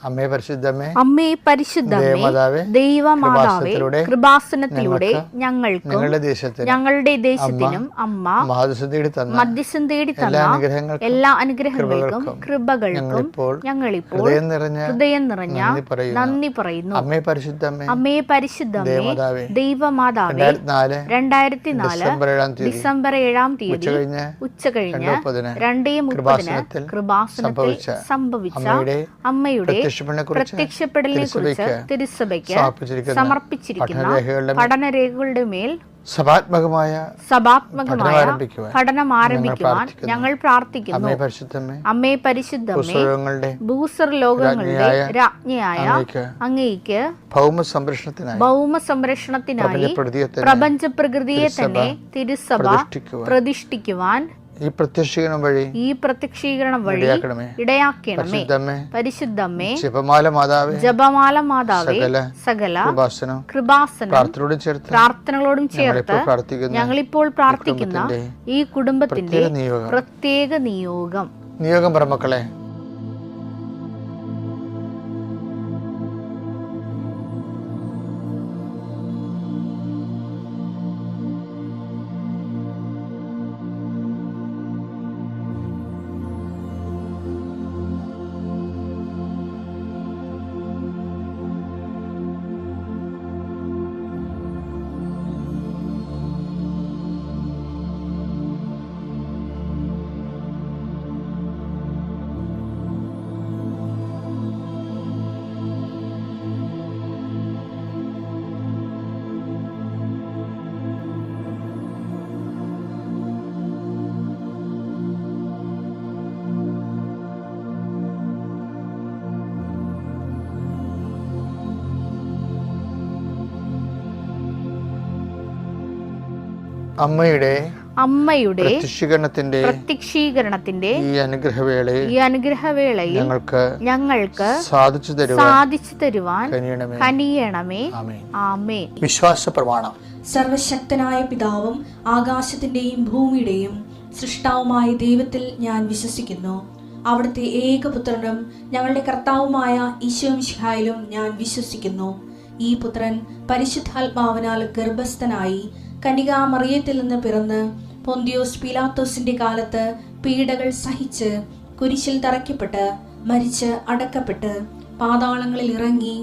അമ്മേ പരിശുദ്ധമേ, അമ്മേ പരിശുദ്ധമേ, ദൈവമാതാവേ, കൃപാസനത്തിലൂടെ ഞങ്ങൾക്കും ഞങ്ങളുടെ ദേശത്തിനും അമ്മ മധ്യസ്ഥം തേടി തന്ന എല്ലാ അനുഗ്രഹങ്ങൾക്കും കൃപകൾക്കും ഞങ്ങളിപ്പോൾ ഹൃദയം നിറഞ്ഞ നന്ദി പറയുന്നു. അമ്മേ പരിശുദ്ധമേ, അമ്മേ പരിശുദ്ധമേ, ദൈവമാതാവേ, 2004 ഡിസംബർ 7-ാം തീയതി ഉച്ചകഴിഞ്ഞ് 2:30 കൃപാസനത്തിൽ സംഭവിച്ച അമ്മയുടെ പ്രത്യക്ഷപ്പെടലിനെ കുറിച്ച് തിരുസഭയ്ക്ക് സമർപ്പിച്ചിരിക്കുന്ന പഠനരേഖകളുടെ മേൽ സഭാത്മകമായ പഠനം ആരംഭിക്കുവാൻ ഞങ്ങൾ പ്രാർത്ഥിക്കുന്നു. അമ്മേ പരിശുദ്ധമേ, ഭൂസ്വർ ലോകങ്ങളുടെ രാജ്ഞിയായ അങ്ങേയ്ക്ക് ഭൗമ സംരക്ഷണത്തിനായി പ്രപഞ്ച പ്രകൃതിയെ തന്നെ തിരുസഭ പ്രതിഷ്ഠിക്കുവാൻ ഈ പ്രത്യക്ഷീകരണം വഴി ഇടയാക്കണമേ. പരിശുദ്ധമേ, ജപമാല മാതാവേ, സകല കൃപാസനം പ്രാർത്ഥനകളോടും ചേർത്ത് ഞങ്ങളിപ്പോൾ പ്രാർത്ഥിക്കുന്ന ഈ കുടുംബത്തിന്റെ പ്രത്യേക നിയോഗം പറമക്കളെ, അമ്മയുടെ പ്രത്യക്ഷീകരണത്തിന്റെ ഈ അനുഗ്രഹവേളയിൽ ഞങ്ങൾക്ക് സാധിച്ചു തരുവാൻ കനിയണമേ. ആമേൻ. വിശ്വാസ പ്രമാണം. സർവശക്തനായ പിതാവും ആകാശത്തിന്റെയും ഭൂമിയുടെയും സൃഷ്ടാവുമായ ദൈവത്തിൽ ഞാൻ വിശ്വസിക്കുന്നു. അവിടുത്തെ ഏകപുത്രനും ഞങ്ങളുടെ കർത്താവുമായ ഈശോമിശിഹായിലും ഞാൻ വിശ്വസിക്കുന്നു. ഈ പുത്രൻ പരിശുദ്ധാത്മാവിനാൽ ഗർഭസ്ഥനായി കന്യകാമറിയത്തിൽ നിന്ന് പിറന്ന് പൊന്തിയോസ് പീലാത്തോസിന്റെ കാലത്ത് പീഡകൾ സഹിച്ച് കുരിശിൽ തറയ്ക്കപ്പെട്ട് മരിച്ച് അടക്കപ്പെട്ട് പാതാളങ്ങളിൽ ഇറങ്ങി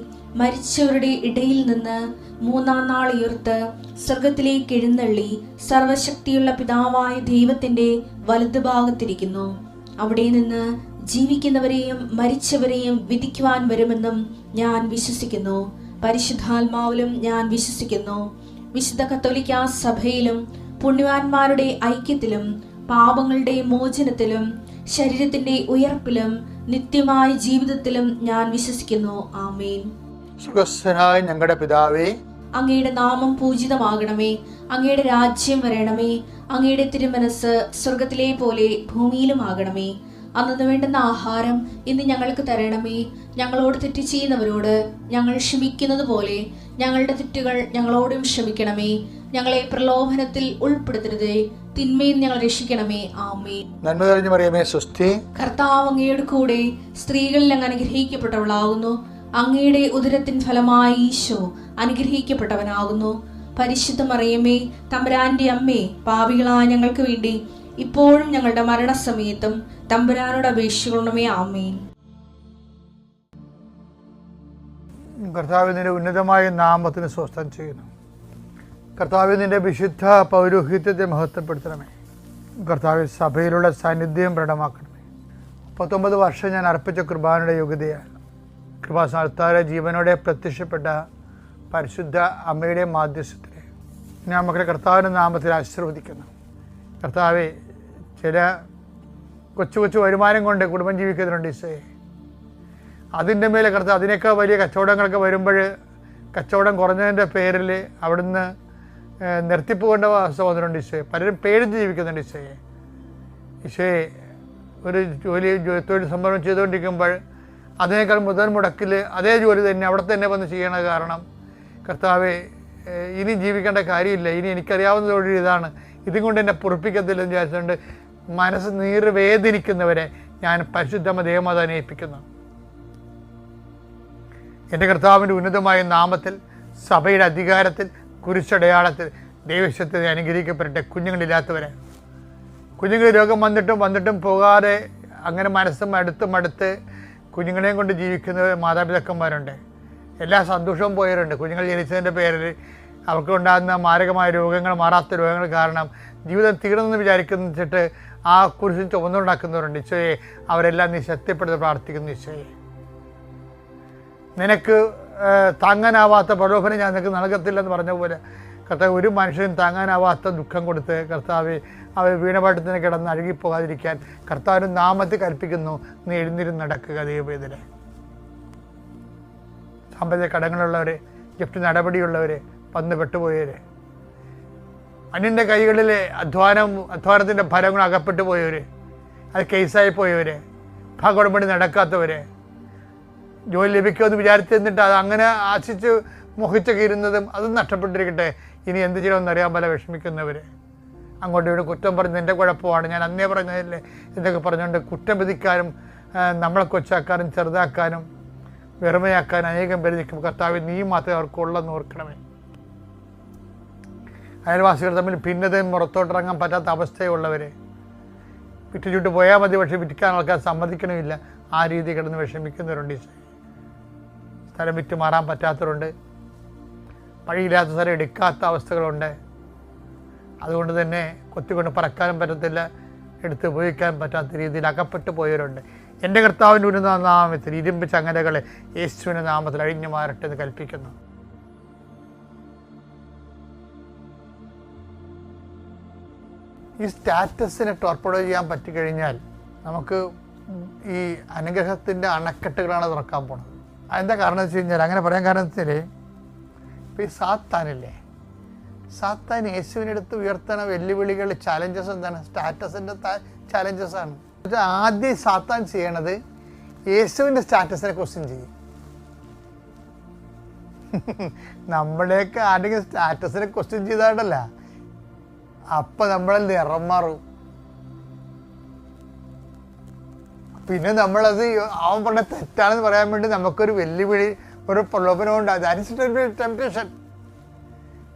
മരിച്ചവരുടെ ഇടയിൽ നിന്ന് 3-ാം നാൾ ഉയർത്ത് സ്വർഗത്തിലേക്ക് എഴുന്നള്ളി സർവശക്തിയുള്ള പിതാവായ ദൈവത്തിന്റെ വലതുഭാഗത്തിരിക്കുന്നു. അവിടെ നിന്ന് ജീവിക്കുന്നവരെയും മരിച്ചവരെയും വിധിക്കുവാൻ വരുമെന്നും ഞാൻ വിശ്വസിക്കുന്നു. പരിശുദ്ധാത്മാവിലും ഞാൻ വിശ്വസിക്കുന്നു. വിശുദ്ധ കത്തോലിക്കാ സഭയിലും പുണ്യവാന്മാരുടെ ഐക്യത്തിലും പാപങ്ങളുടെ മോചനത്തിലും ശരീരത്തിന്റെ ഉയർപ്പിലും നിത്യമായ ജീവിതത്തിലും ഞാൻ വിശ്വസിക്കുന്നു. ആമേൻ. സ്വർഗ്ഗസ്ഥനായ ഞങ്ങളുടെ പിതാവേ, അങ്ങയുടെ നാമം പൂജിതമാകണമേ. അങ്ങയുടെ രാജ്യം വരണമേ. അങ്ങയുടെ തിരുമനസ് സ്വർഗത്തിലെ പോലെ ഭൂമിയിലും ആകണമേ. അന്നു വേണ്ടുന്ന ആഹാരം ഇന്ന് ഞങ്ങൾക്ക് തരണമേ. ഞങ്ങളോട് തെറ്റ് ചെയ്യുന്നവരോട് ഞങ്ങൾ ക്ഷമിക്കുന്നത് പോലെ ഞങ്ങളുടെ തെറ്റുകൾ ഞങ്ങളോടും ക്ഷമിക്കണമേ. ഞങ്ങളെ പ്രലോഭനത്തിൽ ഉൾപ്പെടുത്തരുതേ, തിന്മയിൽ ഞങ്ങൾ രക്ഷിക്കണമേ. ആമേൻ. നന്മ നിറഞ്ഞ മറിയമേ, സ്വസ്തി. കർത്താവ് അങ്ങയുടെ കൂടെ സ്ത്രീകളിൽ അങ്ങ് അനുഗ്രഹിക്കപ്പെട്ടവളാകുന്നു. അങ്ങയുടെ ഉദരത്തിൻ ഫലമായി ഈശോ അനുഗ്രഹിക്കപ്പെട്ടവനാകുന്നു. പരിശുദ്ധ മറിയമേ, തമ്പുരാന്റെ അമ്മേ, പാപികളായ ഞങ്ങൾക്ക് വേണ്ടി ഇപ്പോഴും ഞങ്ങളുടെ മരണസമയത്തും തമ്പുരാനോട് അപേക്ഷിക്കണമേ. ആമേൻ. കർത്താവ് നിന്റെ ഉന്നതമായ നാമത്തിന് സ്വസ്ഥം ചെയ്യുന്നു. കർത്താവ് നിന്റെ വിശുദ്ധ പൗരോഹിത്യത്തെ മഹത്വപ്പെടുത്തണമേ. കർത്താവ് സഭയിലുള്ള സാന്നിധ്യം പ്രകടമാക്കണമേ. 39 വർഷം ഞാൻ അർപ്പിച്ച കുർബാനയുടെ യോഗ്യതയാണ്. കൃപാസ്ഥാനത്താരെ ജീവനോടെ പ്രത്യക്ഷപ്പെട്ട പരിശുദ്ധ അമ്മയുടെ മാധ്യസ്ഥത്തിലെ ഞാൻ മക്കളെ കർത്താവിൻ്റെ നാമത്തിൽ ആശീർവദിക്കുന്നു. കർത്താവെ, ചില കൊച്ചു വരുമാനം കൊണ്ട് കുടുംബം ജീവിക്കുന്നുണ്ട് ഈശോയെ. അതിൻ്റെ മേലെ കർത്താവ് അതിനേക്കാൾ വലിയ കച്ചവടങ്ങളൊക്കെ വരുമ്പോൾ കച്ചവടം കുറഞ്ഞതിൻ്റെ പേരിൽ അവിടുന്ന് നിർത്തിപ്പോകേണ്ട അവസ്ഥ വന്നിട്ടുണ്ട് ഈശോയെ. പലരും പേടിച്ച് ജീവിക്കുന്നുണ്ട് ഈശോയെ. ഈശോയെ, ഒരു തൊഴിൽ സംരംഭം ചെയ്തുകൊണ്ടിരിക്കുമ്പോൾ അതിനേക്കാൾ മുതൽ അതേ ജോലി തന്നെ അവിടെ തന്നെ വന്ന് ചെയ്യണത് കാരണം കർത്താവെ, ഇനി ജീവിക്കേണ്ട കാര്യമില്ല, ഇനി എനിക്കറിയാവുന്ന തൊഴിൽ ഇതാണ്, ഇതും കൊണ്ട് എന്നെ പൊറുപ്പിക്കത്തില്ലെന്ന് വിചാരിച്ചുകൊണ്ട് മനസ്സ് നീറ് വേദനിക്കുന്നവരെ ഞാൻ പരിശുദ്ധമ്മ ദേവമാതാവിനെ ഏൽപ്പിക്കുന്നു. എൻ്റെ കർത്താവിൻ്റെ ഉന്നതമായ നാമത്തിൽ, സഭയുടെ അധികാരത്തിൽ, കുരിശടയാളത്തിൽ ദൈവശക്തി അനുഗ്രഹിക്കപ്പെടട്ടെ. കുഞ്ഞുങ്ങളില്ലാത്തവരെ, കുഞ്ഞുങ്ങൾ രോഗം വന്നിട്ടും പോകാതെ അങ്ങനെ മനസ്സും അടുത്ത് കുഞ്ഞുങ്ങളെയും കൊണ്ട് ജീവിക്കുന്ന മാതാപിതാക്കന്മാരുണ്ട്. എല്ലാ സന്തോഷവും പോയവരുണ്ട്. കുഞ്ഞുങ്ങൾ ജനിച്ചതിൻ്റെ പേരിൽ അവർക്കുണ്ടാകുന്ന മാരകമായ രോഗങ്ങൾ, മാറാത്ത രോഗങ്ങൾ കാരണം ജീവിതം തീർന്നെന്ന് വിചാരിച്ചിട്ട് ആ കുരിശിൽ ചുമന്നുണ്ടാക്കുന്നവരുണ്ട്. ഈശോയെ, അവരെല്ലാം നീ ശക്തിപ്പെടുത്തി പ്രാർത്ഥിക്കുന്നു. ഈശോയെ, നിനക്ക് താങ്ങാനാവാത്ത പ്രലോഭനം ഞാൻ നിനക്ക് നൽകത്തില്ലെന്ന് പറഞ്ഞ പോലെ കർത്താവ്, ഒരു മനുഷ്യനും താങ്ങാനാവാത്ത ദുഃഖം കൊടുത്ത് കർത്താവ് അവർ വീണപാട്ടത്തിന് കിടന്ന് അഴുകിപ്പോകാതിരിക്കാൻ കർത്താവിൻ്റെ നാമത്തിൽ കൽപ്പിക്കുന്നു. നീ എഴുന്നിരുന്ന് നടക്കുക. ദൈവവേദന സാമ്പത്തിക കടങ്ങളുള്ളവർ, ജപ്തി നടപടിയുള്ളവർ, വന്ന് പെട്ടുപോയവർ, അന്യൻ്റെ കൈകളിലെ അധ്വാനത്തിൻ്റെ ഫലങ്ങൾ അകപ്പെട്ടു പോയവർ, അത് കേസായി പോയവർ, ഭാഗോടമ്പടി നടക്കാത്തവർ, ജോലി ലഭിക്കുമെന്ന് വിചാരിച്ചിരുന്നിട്ട് അത് അങ്ങനെ ആശിച്ച് മോഹിച്ചൊക്കെ ഇരുന്നതും അതും നഷ്ടപ്പെട്ടിരിക്കട്ടെ. ഇനി എന്ത് ചെയ്യണമെന്ന് അറിയാൻ പോലെ വിഷമിക്കുന്നവർ, അങ്ങോട്ടും ഇവിടെ കുറ്റം പറഞ്ഞ് എൻ്റെ കുഴപ്പമാണ്, ഞാൻ അന്നേ പറഞ്ഞതല്ലേ എന്നൊക്കെ പറഞ്ഞുകൊണ്ട് കുറ്റം വിധിക്കാനും നമ്മളെ കൊച്ചാക്കാനും ചെറുതാക്കാനും വെറുമയാക്കാനും അനേകം പേര് നിൽക്കും. കർത്താവ്, നീ മാത്രമേ അവർക്കുള്ളെന്ന് ഓർക്കണമേ. അയൽവാസികൾ തമ്മിൽ ഭിന്നതയും പുറത്തോട്ടിറങ്ങാൻ പറ്റാത്ത അവസ്ഥയുള്ളവർ, വിറ്റ് ചുട്ട് പോയാൽ മതി, പക്ഷേ വിൽക്കാൻ ആൾക്കാർ സമ്മതിക്കണമില്ല. ആ രീതി കിടന്ന് വിഷമിക്കുന്നവരുണ്ട്. സ്ഥലം വിറ്റ് മാറാൻ പറ്റാത്തവരുണ്ട്. വഴിയില്ലാത്ത സ്ഥലം എടുക്കാത്ത അവസ്ഥകളുണ്ട്. അതുകൊണ്ട് തന്നെ കൊത്തിക്കൊണ്ട് പറക്കാനും പറ്റത്തില്ല, എടുത്ത് ഉപയോഗിക്കാൻ പറ്റാത്ത രീതിയിൽ അകപ്പെട്ടു പോയവരുണ്ട്. എൻ്റെ കർത്താവിൻ്റെ ഉന്നത നാമത്തിൽ ഇരുമ്പ് ചങ്ങലകളെ യേശുവിൻ്റെ നാമത്തിൽ അഴിഞ്ഞു മാറട്ടെ എന്ന് കൽപ്പിക്കുന്നു. ഈ സ്റ്റാറ്റസിനെ ടോർപ്പഡോ ചെയ്യാൻ പറ്റിക്കഴിഞ്ഞാൽ നമുക്ക് ഈ അനുഗ്രഹത്തിൻ്റെ അണക്കെട്ടുകളാണ് തുറക്കാൻ പോണത്. അതെന്താ കാരണം വെച്ച് കഴിഞ്ഞാൽ, അങ്ങനെ പറയാൻ കാരണം വെച്ചാൽ, ഇപ്പോൾ ഈ സാത്താനില്ലേ, സാത്താൻ യേശുവിനടുത്ത് ഉയർത്തണ വെല്ലുവിളികൾ, ചാലഞ്ചസ് എന്താണ്? സ്റ്റാറ്റസിൻ്റെ ചാലഞ്ചസാണ്. ആദ്യം സാത്താൻ ചെയ്യണത് യേശുവിൻ്റെ സ്റ്റാറ്റസിനെ ക്വസ്റ്റ്യൻ ചെയ്യും. നമ്മളെയൊക്കെ ആരെങ്കിലും സ്റ്റാറ്റസിനെ ക്വസ്റ്റ്യൻ ചെയ്താണ്ടല്ല, അപ്പം നമ്മളെ നിറം മാറും. പിന്നെ നമ്മളത് അവൻ പറഞ്ഞ തെറ്റാണെന്ന് പറയാൻ വേണ്ടി നമുക്കൊരു വെല്ലുവിളി, ഒരു പ്രലോഭനം ഉണ്ടാകും. That temptation.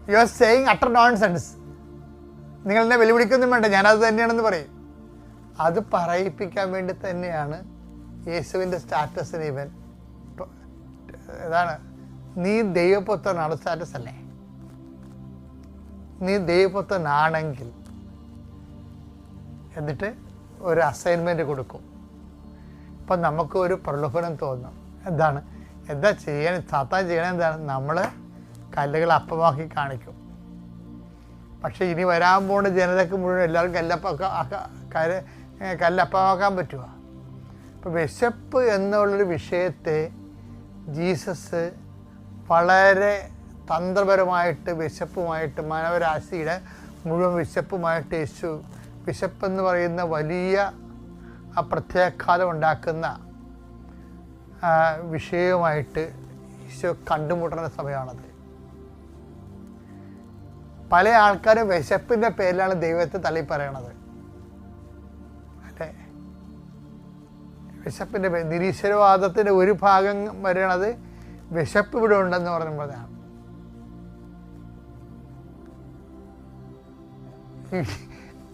You are saying utter nonsense. നിങ്ങൾ എന്നെ വെല്ലുവിളിക്കൊന്നും വേണ്ട, ഞാനത് തന്നെയാണെന്ന് പറയും. അത് പറയിപ്പിക്കാൻ വേണ്ടി തന്നെയാണ് യേശുവിൻ്റെ സ്റ്റാറ്റസിന് ഇവൻ ഇതാണ്, നീ ദൈവപുത്രനാണ്. സ്റ്റാറ്റസ് അല്ലേ? നീ ദൈവപുത്രനാണെങ്കിൽ എന്നിട്ട് ഒരു അസൈൻമെൻറ്റ് കൊടുക്കും. അപ്പം നമുക്ക് ഒരു പ്രലോഭനം തോന്നും. എന്താ ചെയ്യാൻ സാത്താൻ ചെയ്യണത്? എന്താണ്? നമ്മൾ കല്ലുകൾ അപ്പമാക്കി കാണിക്കും. പക്ഷേ ഇനി വരാൻ പോകുന്ന ജനതയ്ക്ക് മുഴുവൻ എല്ലാവർക്കും കല്ലപ്പമാക്കാൻ പറ്റുമോ? ഇപ്പോൾ വിശപ്പ് എന്നുള്ളൊരു വിഷയത്തെ ജീസസ് വളരെ തന്ത്രപരമായിട്ട് വിശപ്പുമായിട്ട്, മാനവരാശിയുടെ മുഴുവൻ വിശപ്പുമായിട്ട് യേശു വിശപ്പെന്ന് പറയുന്ന വലിയ പ്രത്യാഘാതം ഉണ്ടാക്കുന്ന വിഷയവുമായിട്ട് ഈശോ കണ്ടുമുട്ടുന്ന സമയമാണത്. പല ആൾക്കാരും വിശപ്പിൻ്റെ പേരിലാണ് ദൈവത്തെ തള്ളി പറയണത്, അല്ലേ? വിശപ്പിൻ്റെ പേര്, നിരീശ്വരവാദത്തിൻ്റെ ഒരു ഭാഗം വരണത് വിശപ്പ് ഇവിടെ ഉണ്ടെന്ന് പറയുമ്പോഴാണ്.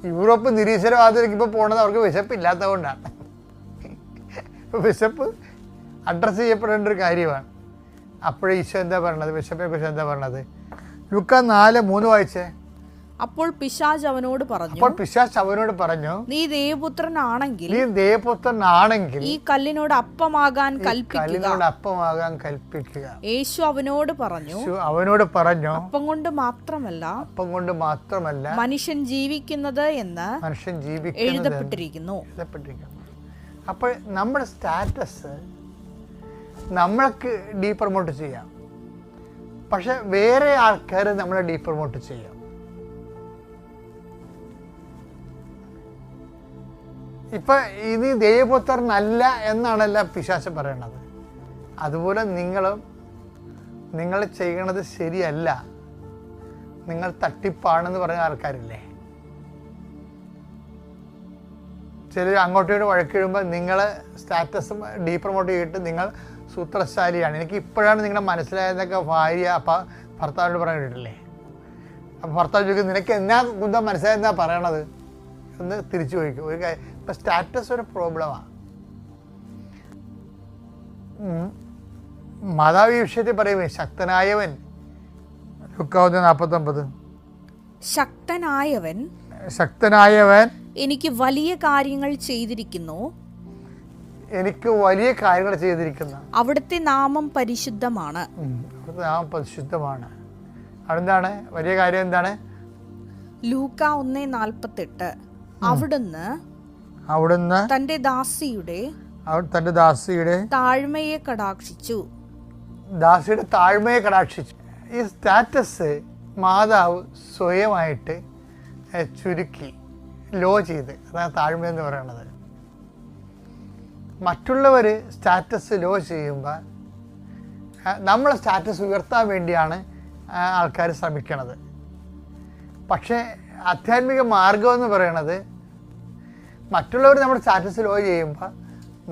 യൂറോപ്പ് നിരീശ്വരവാദത്തിലേക്ക് ഇപ്പോൾ പോണത് അവർക്ക് വിശപ്പില്ലാത്തത് കൊണ്ടാണ്. ഇപ്പോൾ വിശപ്പ് അഡ്രസ്സ് ചെയ്യപ്പെടേണ്ട ഒരു കാര്യമാണ്. അപ്പോഴേ ഈശോ എന്താ പറയണത്? വിശപ്പിനെ കുറിച്ച് എന്താ പറയണത്? ലൂക്കാ 4:3 വായിച്ചേ. അപ്പോൾ പിശാച് അവനോട് പറഞ്ഞു, നീ ദേവപുത്രനാണെങ്കിൽ ഈ കല്ലിനോട് അപ്പമാകാൻ കൽപ്പിക്കുക. യേശു അവനോട് പറഞ്ഞു, അപ്പം കൊണ്ട് മാത്രമല്ല മനുഷ്യൻ ജീവിക്കുന്നത് എന്ന് എഴുതപ്പെട്ടിരിക്കുന്നു. അപ്പോൾ നമ്മുടെ സ്റ്റാറ്റസ് നമ്മൾക്ക് ഡീപ്രമോട്ട് ചെയ്യാം, പക്ഷെ വേറെ ആൾക്കാർ നമ്മളെ ഡീപ്രമോട്ട് ചെയ്യാം. ഇപ്പം ഇനി ദൈവപുത്രനല്ല എന്നാണല്ല പിശാച് പറയണത്. അതുപോലെ നിങ്ങൾ ചെയ്യണത് ശരിയല്ല, നിങ്ങൾ തട്ടിപ്പാണെന്ന് പറയുന്ന ആൾക്കാരില്ലേ? ചിലർ അങ്ങോട്ടും വഴക്കിടുമ്പോൾ നിങ്ങൾ സ്റ്റാറ്റസ് ഡീപ്രമോട്ട് ചെയ്തിട്ട് നിങ്ങൾ സൂത്രശാലിയാണ്, എനിക്ക് ഇപ്പോഴാണ് നിങ്ങളെ മനസ്സിലായതെന്നൊക്കെ ഭാര്യ ഭർത്താവിനോട് പറഞ്ഞിട്ടില്ലേ? അപ്പോൾ ഭർത്താവ് ചോദിക്കും, നിനക്ക് എന്നാ കുന്തം മനസ്സിലായെന്നാ പറയണത് എന്ന് തിരിച്ചു ചോദിക്കും. ഒരു കാര്യം, ഇപ്പം സ്റ്റാറ്റസ് ഒരു പ്രോബ്ലമാണ്. മാതാവ് ഈ വിഷയത്തിൽ പറയുമേ, ശക്തനായവൻ, ലൂക്കാ 1:49, ശക്തനായവൻ എനിക്ക് വലിയ കാര്യങ്ങൾ ചെയ്തിരിക്കുന്നു, എനിക്ക് വലിയ കാര്യങ്ങൾ ചെയ്തിരിക്കുന്നു, അവിടുത്തെ നാമം പരിശുദ്ധമാണ്. അവിടുത്തെ നാമം പരിശുദ്ധമാണ്. അവിടെന്താണ് വലിയ കാര്യം? എന്താണ്? ലൂക്കാ 1:48, അവിടുന്ന് തന്റെ ദാസിയുടെ താഴ്മയെ കടാക്ഷിച്ചു. ദാസിയുടെ താഴ്മയെ കടാക്ഷിച്ചു. ഈ സ്റ്റാറ്റസ് മാതാവ് സ്വയമായിട്ട് ചുരുക്കി ലോ ചെയ്ത്, അതാണ് താഴ്മയെന്ന് പറയുന്നത്. മറ്റുള്ളവർ സ്റ്റാറ്റസ് ലോ ചെയ്യുമ്പോൾ നമ്മളെ സ്റ്റാറ്റസ് ഉയർത്താൻ വേണ്ടിയാണ് ആൾക്കാർ ശ്രമിക്കണത്. പക്ഷേ ആധ്യാത്മിക മാർഗം എന്ന് പറയണത് മറ്റുള്ളവർ നമ്മുടെ സ്റ്റാറ്റസ് ലോ ചെയ്യുമ്പോൾ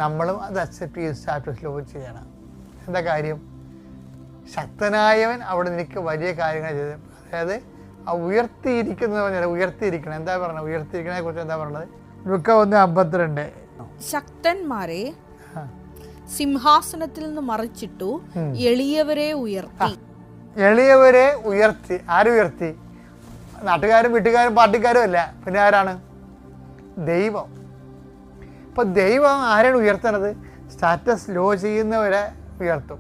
നമ്മളും അത് അക്സെപ്റ്റ് ചെയ്ത് സ്റ്റാറ്റസ് ലോ ചെയ്യണം. എന്താ കാര്യം? ശക്തനായവൻ അവിടെ നിനക്ക് വലിയ കാര്യങ്ങൾ ചെയ്ത്, അതായത് ആ ഉയർത്തിയിരിക്കുന്നത് പറഞ്ഞാൽ ഉയർത്തിയിരിക്കണം. എന്താ പറഞ്ഞത്? ഉയർത്തിയിരിക്കണതിനെ കുറിച്ച് എന്താ പറഞ്ഞത്? ലൂക്കാ 1:52, ശക്തന്മാരെ സിംഹാസനത്തിൽ നിന്ന് മറിച്ചിട്ടു, എളിയവരെ ഉയർത്തി. എളിയവരെ ഉയർത്തി. ആരുയർത്തി? നാട്ടുകാരും വീട്ടുകാരും പാർട്ടിക്കാരും അല്ല, പിന്നെ ആരാണ്? ദൈവം. ഇപ്പം ദൈവം ആരാണ് ഉയർത്തണത്? സ്റ്റാറ്റസ് ലോ ചെയ്യുന്നവരെ ഉയർത്തും.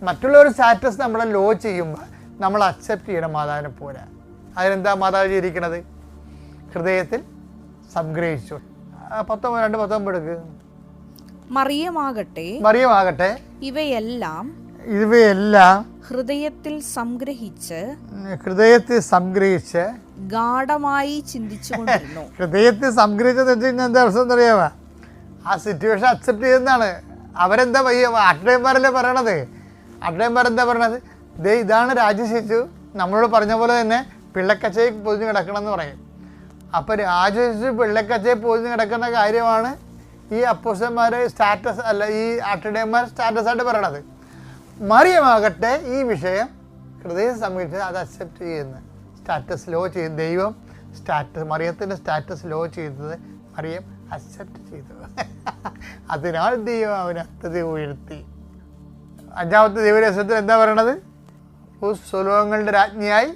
മറ്റുള്ളവർ സ്റ്റാറ്റസ് നമ്മളെ ലോ ചെയ്യുമ്പോൾ നമ്മൾ അക്സെപ്റ്റ് ചെയ്യണം മാതാവിനെ പോലെ. അതിനെന്താ മാതാവ് ചെയ്തിരിക്കണത്? ഹൃദയത്തിൽ സംഗ്രഹിച്ചു. 2:19 എടുക്ക്. മറിയമാകട്ടെ ഇവയെല്ലാം ഹൃദയത്തിൽ സംഗ്രഹിച്ച് ഗാഢമായി ചിന്തിച്ചുകൊണ്ടിരുന്നു. ഹൃദയത്തിൽ സംഗ്രഹിച്ചെന്ന് വെച്ച് കഴിഞ്ഞാൽ എന്താ അർത്ഥം അറിയാമോ? ആ സിറ്റുവേഷൻ അക്സെപ്റ്റ് ചെയ്യുന്നതാണ്. അവരെന്താ അട്ടയന്മാരല്ലേ പറയണത്? അട്ടയന്മാരെന്താ പറയണത്? ഇതാണ് രാജശിശു, നമ്മളോട് പറഞ്ഞ പോലെ തന്നെ പിള്ളക്കച്ചയിൽ പൊതിഞ്ഞ് കിടക്കണം എന്ന് പറയും. അപ്പോൾ രാജശിശു പിള്ളക്കച്ചയിൽ പൊതിഞ്ഞ് കിടക്കുന്ന കാര്യമാണ് ഈ അപ്പോസ്തലന്മാർ സ്റ്റാറ്റസ് അല്ല, ഈ അട്ടയന്മാർ സ്റ്റാറ്റസായിട്ട് പറയണത്. മറിയമാകട്ടെ ഈ വിഷയം ഹൃദയം സംബന്ധിച്ച് അത് അക്സെപ്റ്റ് ചെയ്യുന്നത്, സ്റ്റാറ്റസ് ലോ ചെയ്ത് ദൈവം മറിയത്തിൻ്റെ സ്റ്റാറ്റസ് ലോ ചെയ്തത് മറിയം അക്സെപ്റ്റ് ചെയ്തു. അതിനാൽ ദൈവം അവനെ അത്യധികം ഉയർത്തി. 5-ാമത്തെ ദൈവരഹസ്യത്തിൽ എന്താ പറയണത്? സ്വലോകങ്ങളുടെ രാജ്ഞിയായി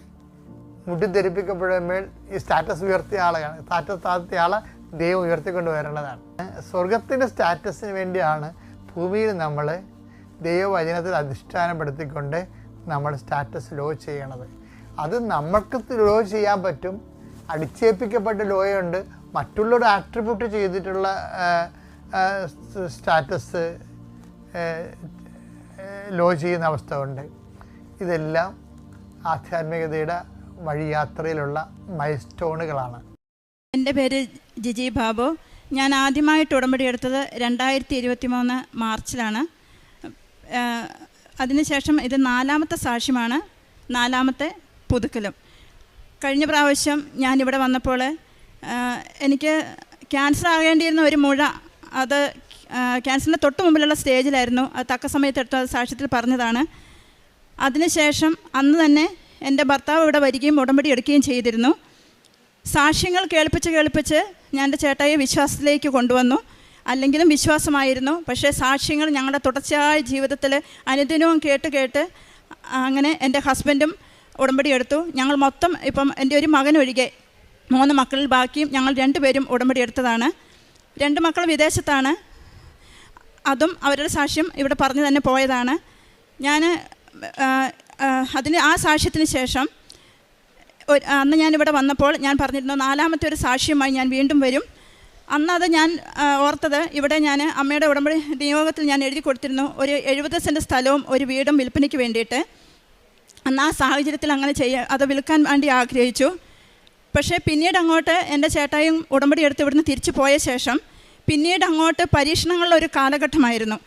മുട്ടിത്തെരിപ്പിക്കപ്പെടുമ്പോൾ ഈ സ്റ്റാറ്റസ് ഉയർത്തിയ ആളെയാണ്, സ്റ്റാറ്റസ് താഴ്ത്തിയ ആളെ ദൈവം ഉയർത്തിക്കൊണ്ട് വരേണ്ടതാണ്. സ്വർഗത്തിൻ്റെ സ്റ്റാറ്റസിന് വേണ്ടിയാണ് ഭൂമിയിൽ നമ്മൾ ദൈവവചനത്തിൽ അധിഷ്ഠാനപ്പെടുത്തിക്കൊണ്ട് നമ്മൾ സ്റ്റാറ്റസ് ലോ ചെയ്യണത്. അത് നമ്മൾക്ക് ലോ ചെയ്യാൻ പറ്റും. അടിച്ചേൽപ്പിക്കപ്പെട്ട ലോയുണ്ട്, മറ്റുള്ളവർ ആട്രിബ്യൂട്ട് ചെയ്തിട്ടുള്ള സ്റ്റാറ്റസ് ലോ ചെയ്യുന്ന അവസ്ഥ ഉണ്ട്. ഇതെല്ലാം ആധ്യാത്മികതയുടെ വഴിയാത്രയിലുള്ള മൈൽ സ്റ്റോണുകളാണ്. എൻ്റെ പേര് ജിജി ബാബു. ഞാൻ ആദ്യമായിട്ട് ഉടമ്പടി എടുത്തത് 2023 മാർച്ചിലാണ്. അതിനുശേഷം ഇത് 4ാമത്തെ സാക്ഷ്യമാണ്, 4ാമത്തെ പുതുക്കലും. കഴിഞ്ഞ പ്രാവശ്യം ഞാനിവിടെ വന്നപ്പോൾ എനിക്ക് ക്യാൻസർ ആകേണ്ടിയിരുന്ന ഒരു മുഴ, അത് ക്യാൻസറിൻ്റെ തൊട്ട് മുമ്പിലുള്ള സ്റ്റേജിലായിരുന്നു. അത് തക്ക സമയത്ത് എടുത്ത് അത് സാക്ഷ്യത്തിൽ പറഞ്ഞതാണ്. അതിനുശേഷം അന്ന് തന്നെ എൻ്റെ ഭർത്താവ് ഇവിടെ വരികയും ഉടമ്പടി എടുക്കുകയും ചെയ്തിരുന്നു. സാക്ഷ്യങ്ങൾ കേൾപ്പിച്ച് ഞാൻ എൻ്റെ ചേട്ടായിയെ വിശ്വാസത്തിലേക്ക് കൊണ്ടുവന്നു. അല്ലെങ്കിലും വിശ്വാസമായിരുന്നു, പക്ഷേ സാക്ഷ്യങ്ങൾ ഞങ്ങളുടെ തുടർച്ചയായ ജീവിതത്തിൽ അനുദിനവും കേട്ട് അങ്ങനെ എൻ്റെ ഹസ്ബൻഡും ഉടമ്പടി എടുത്തു. ഞങ്ങൾ മൊത്തം ഇപ്പം എൻ്റെ ഒരു മകനൊഴികെ 3 മക്കളിൽ ബാക്കിയും ഞങ്ങൾ 2 പേരും ഉടമ്പടി എടുത്തതാണ്. 2 മക്കൾ വിദേശത്താണ്, അതും അവരുടെ സാക്ഷ്യം ഇവിടെ പറഞ്ഞു തന്നെ പോയതാണ്. ഞാൻ ആ സാക്ഷ്യത്തിന് ശേഷം അന്ന് ഞാനിവിടെ വന്നപ്പോൾ ഞാൻ പറഞ്ഞിരുന്നു 4ാമത്തെ ഒരു സാക്ഷ്യമായി ഞാൻ വീണ്ടും വരും. അന്നത് ഞാൻ ഓർത്തത്, ഇവിടെ ഞാൻ അമ്മയുടെ ഉടമ്പടി നിയോഗത്തിൽ ഞാൻ എഴുതി കൊടുത്തിരുന്നു ഒരു 70 സെൻറ്റ് സ്ഥലവും ഒരു വീടും വിൽപ്പനയ്ക്ക് വേണ്ടിയിട്ട്. അന്ന് ആ സാഹചര്യത്തിൽ അങ്ങനെ അത് വിൽക്കാൻ വേണ്ടി ആഗ്രഹിച്ചു. പക്ഷേ പിന്നീട് അങ്ങോട്ട് എൻ്റെ ചേട്ടായും ഉടമ്പടി എടുത്ത് ഇവിടുന്ന് തിരിച്ചു പോയ ശേഷം പിന്നീട് അങ്ങോട്ട് പരീക്ഷണങ്ങളിലൊരു കാലഘട്ടമായിരുന്നു.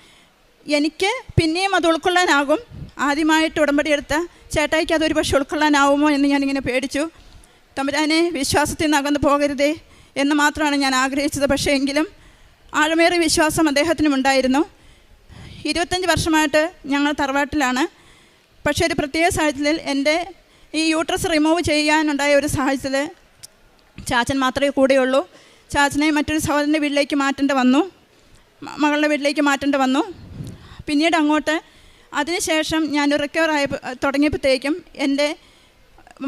എനിക്ക് പിന്നെയും അത് ഉൾക്കൊള്ളാനാകും. ആദ്യമായിട്ട് ഉടമ്പടി എടുത്ത ചേട്ടായിക്ക് അതൊരു പക്ഷേ ഉൾക്കൊള്ളാനാവുമോ എന്ന് ഞാനിങ്ങനെ പേടിച്ചു. തമ്പുരാനെ, വിശ്വാസത്തിൽ നിന്ന് അകന്നു പോകരുതേ എന്ന് മാത്രമാണ് ഞാൻ ആഗ്രഹിച്ചത്. പക്ഷേ എങ്കിലും ആഴമേറിയ വിശ്വാസം അദ്ദേഹത്തിനും ഉണ്ടായിരുന്നു. 25 വർഷമായിട്ട് ഞങ്ങൾ തറവാട്ടിലാണ്. പക്ഷേ ഒരു പ്രത്യേക സാഹചര്യത്തിൽ എൻ്റെ ഈ യൂട്രസ് റിമൂവ് ചെയ്യാനുണ്ടായ ഒരു സാഹചര്യത്തിൽ ചാച്ചൻ മാത്രമേ കൂടെയുള്ളൂ. ചാച്ചനെ മറ്റൊരു സഹോദരൻ്റെ വീട്ടിലേക്ക് മാറ്റേണ്ടി വന്നു, മകളുടെ വീട്ടിലേക്ക് മാറ്റേണ്ടി വന്നു. പിന്നീട് അങ്ങോട്ട് അതിനുശേഷം ഞാൻ റിക്കവർ ആയ തുടങ്ങിയപ്പോഴത്തേക്കും എൻ്റെ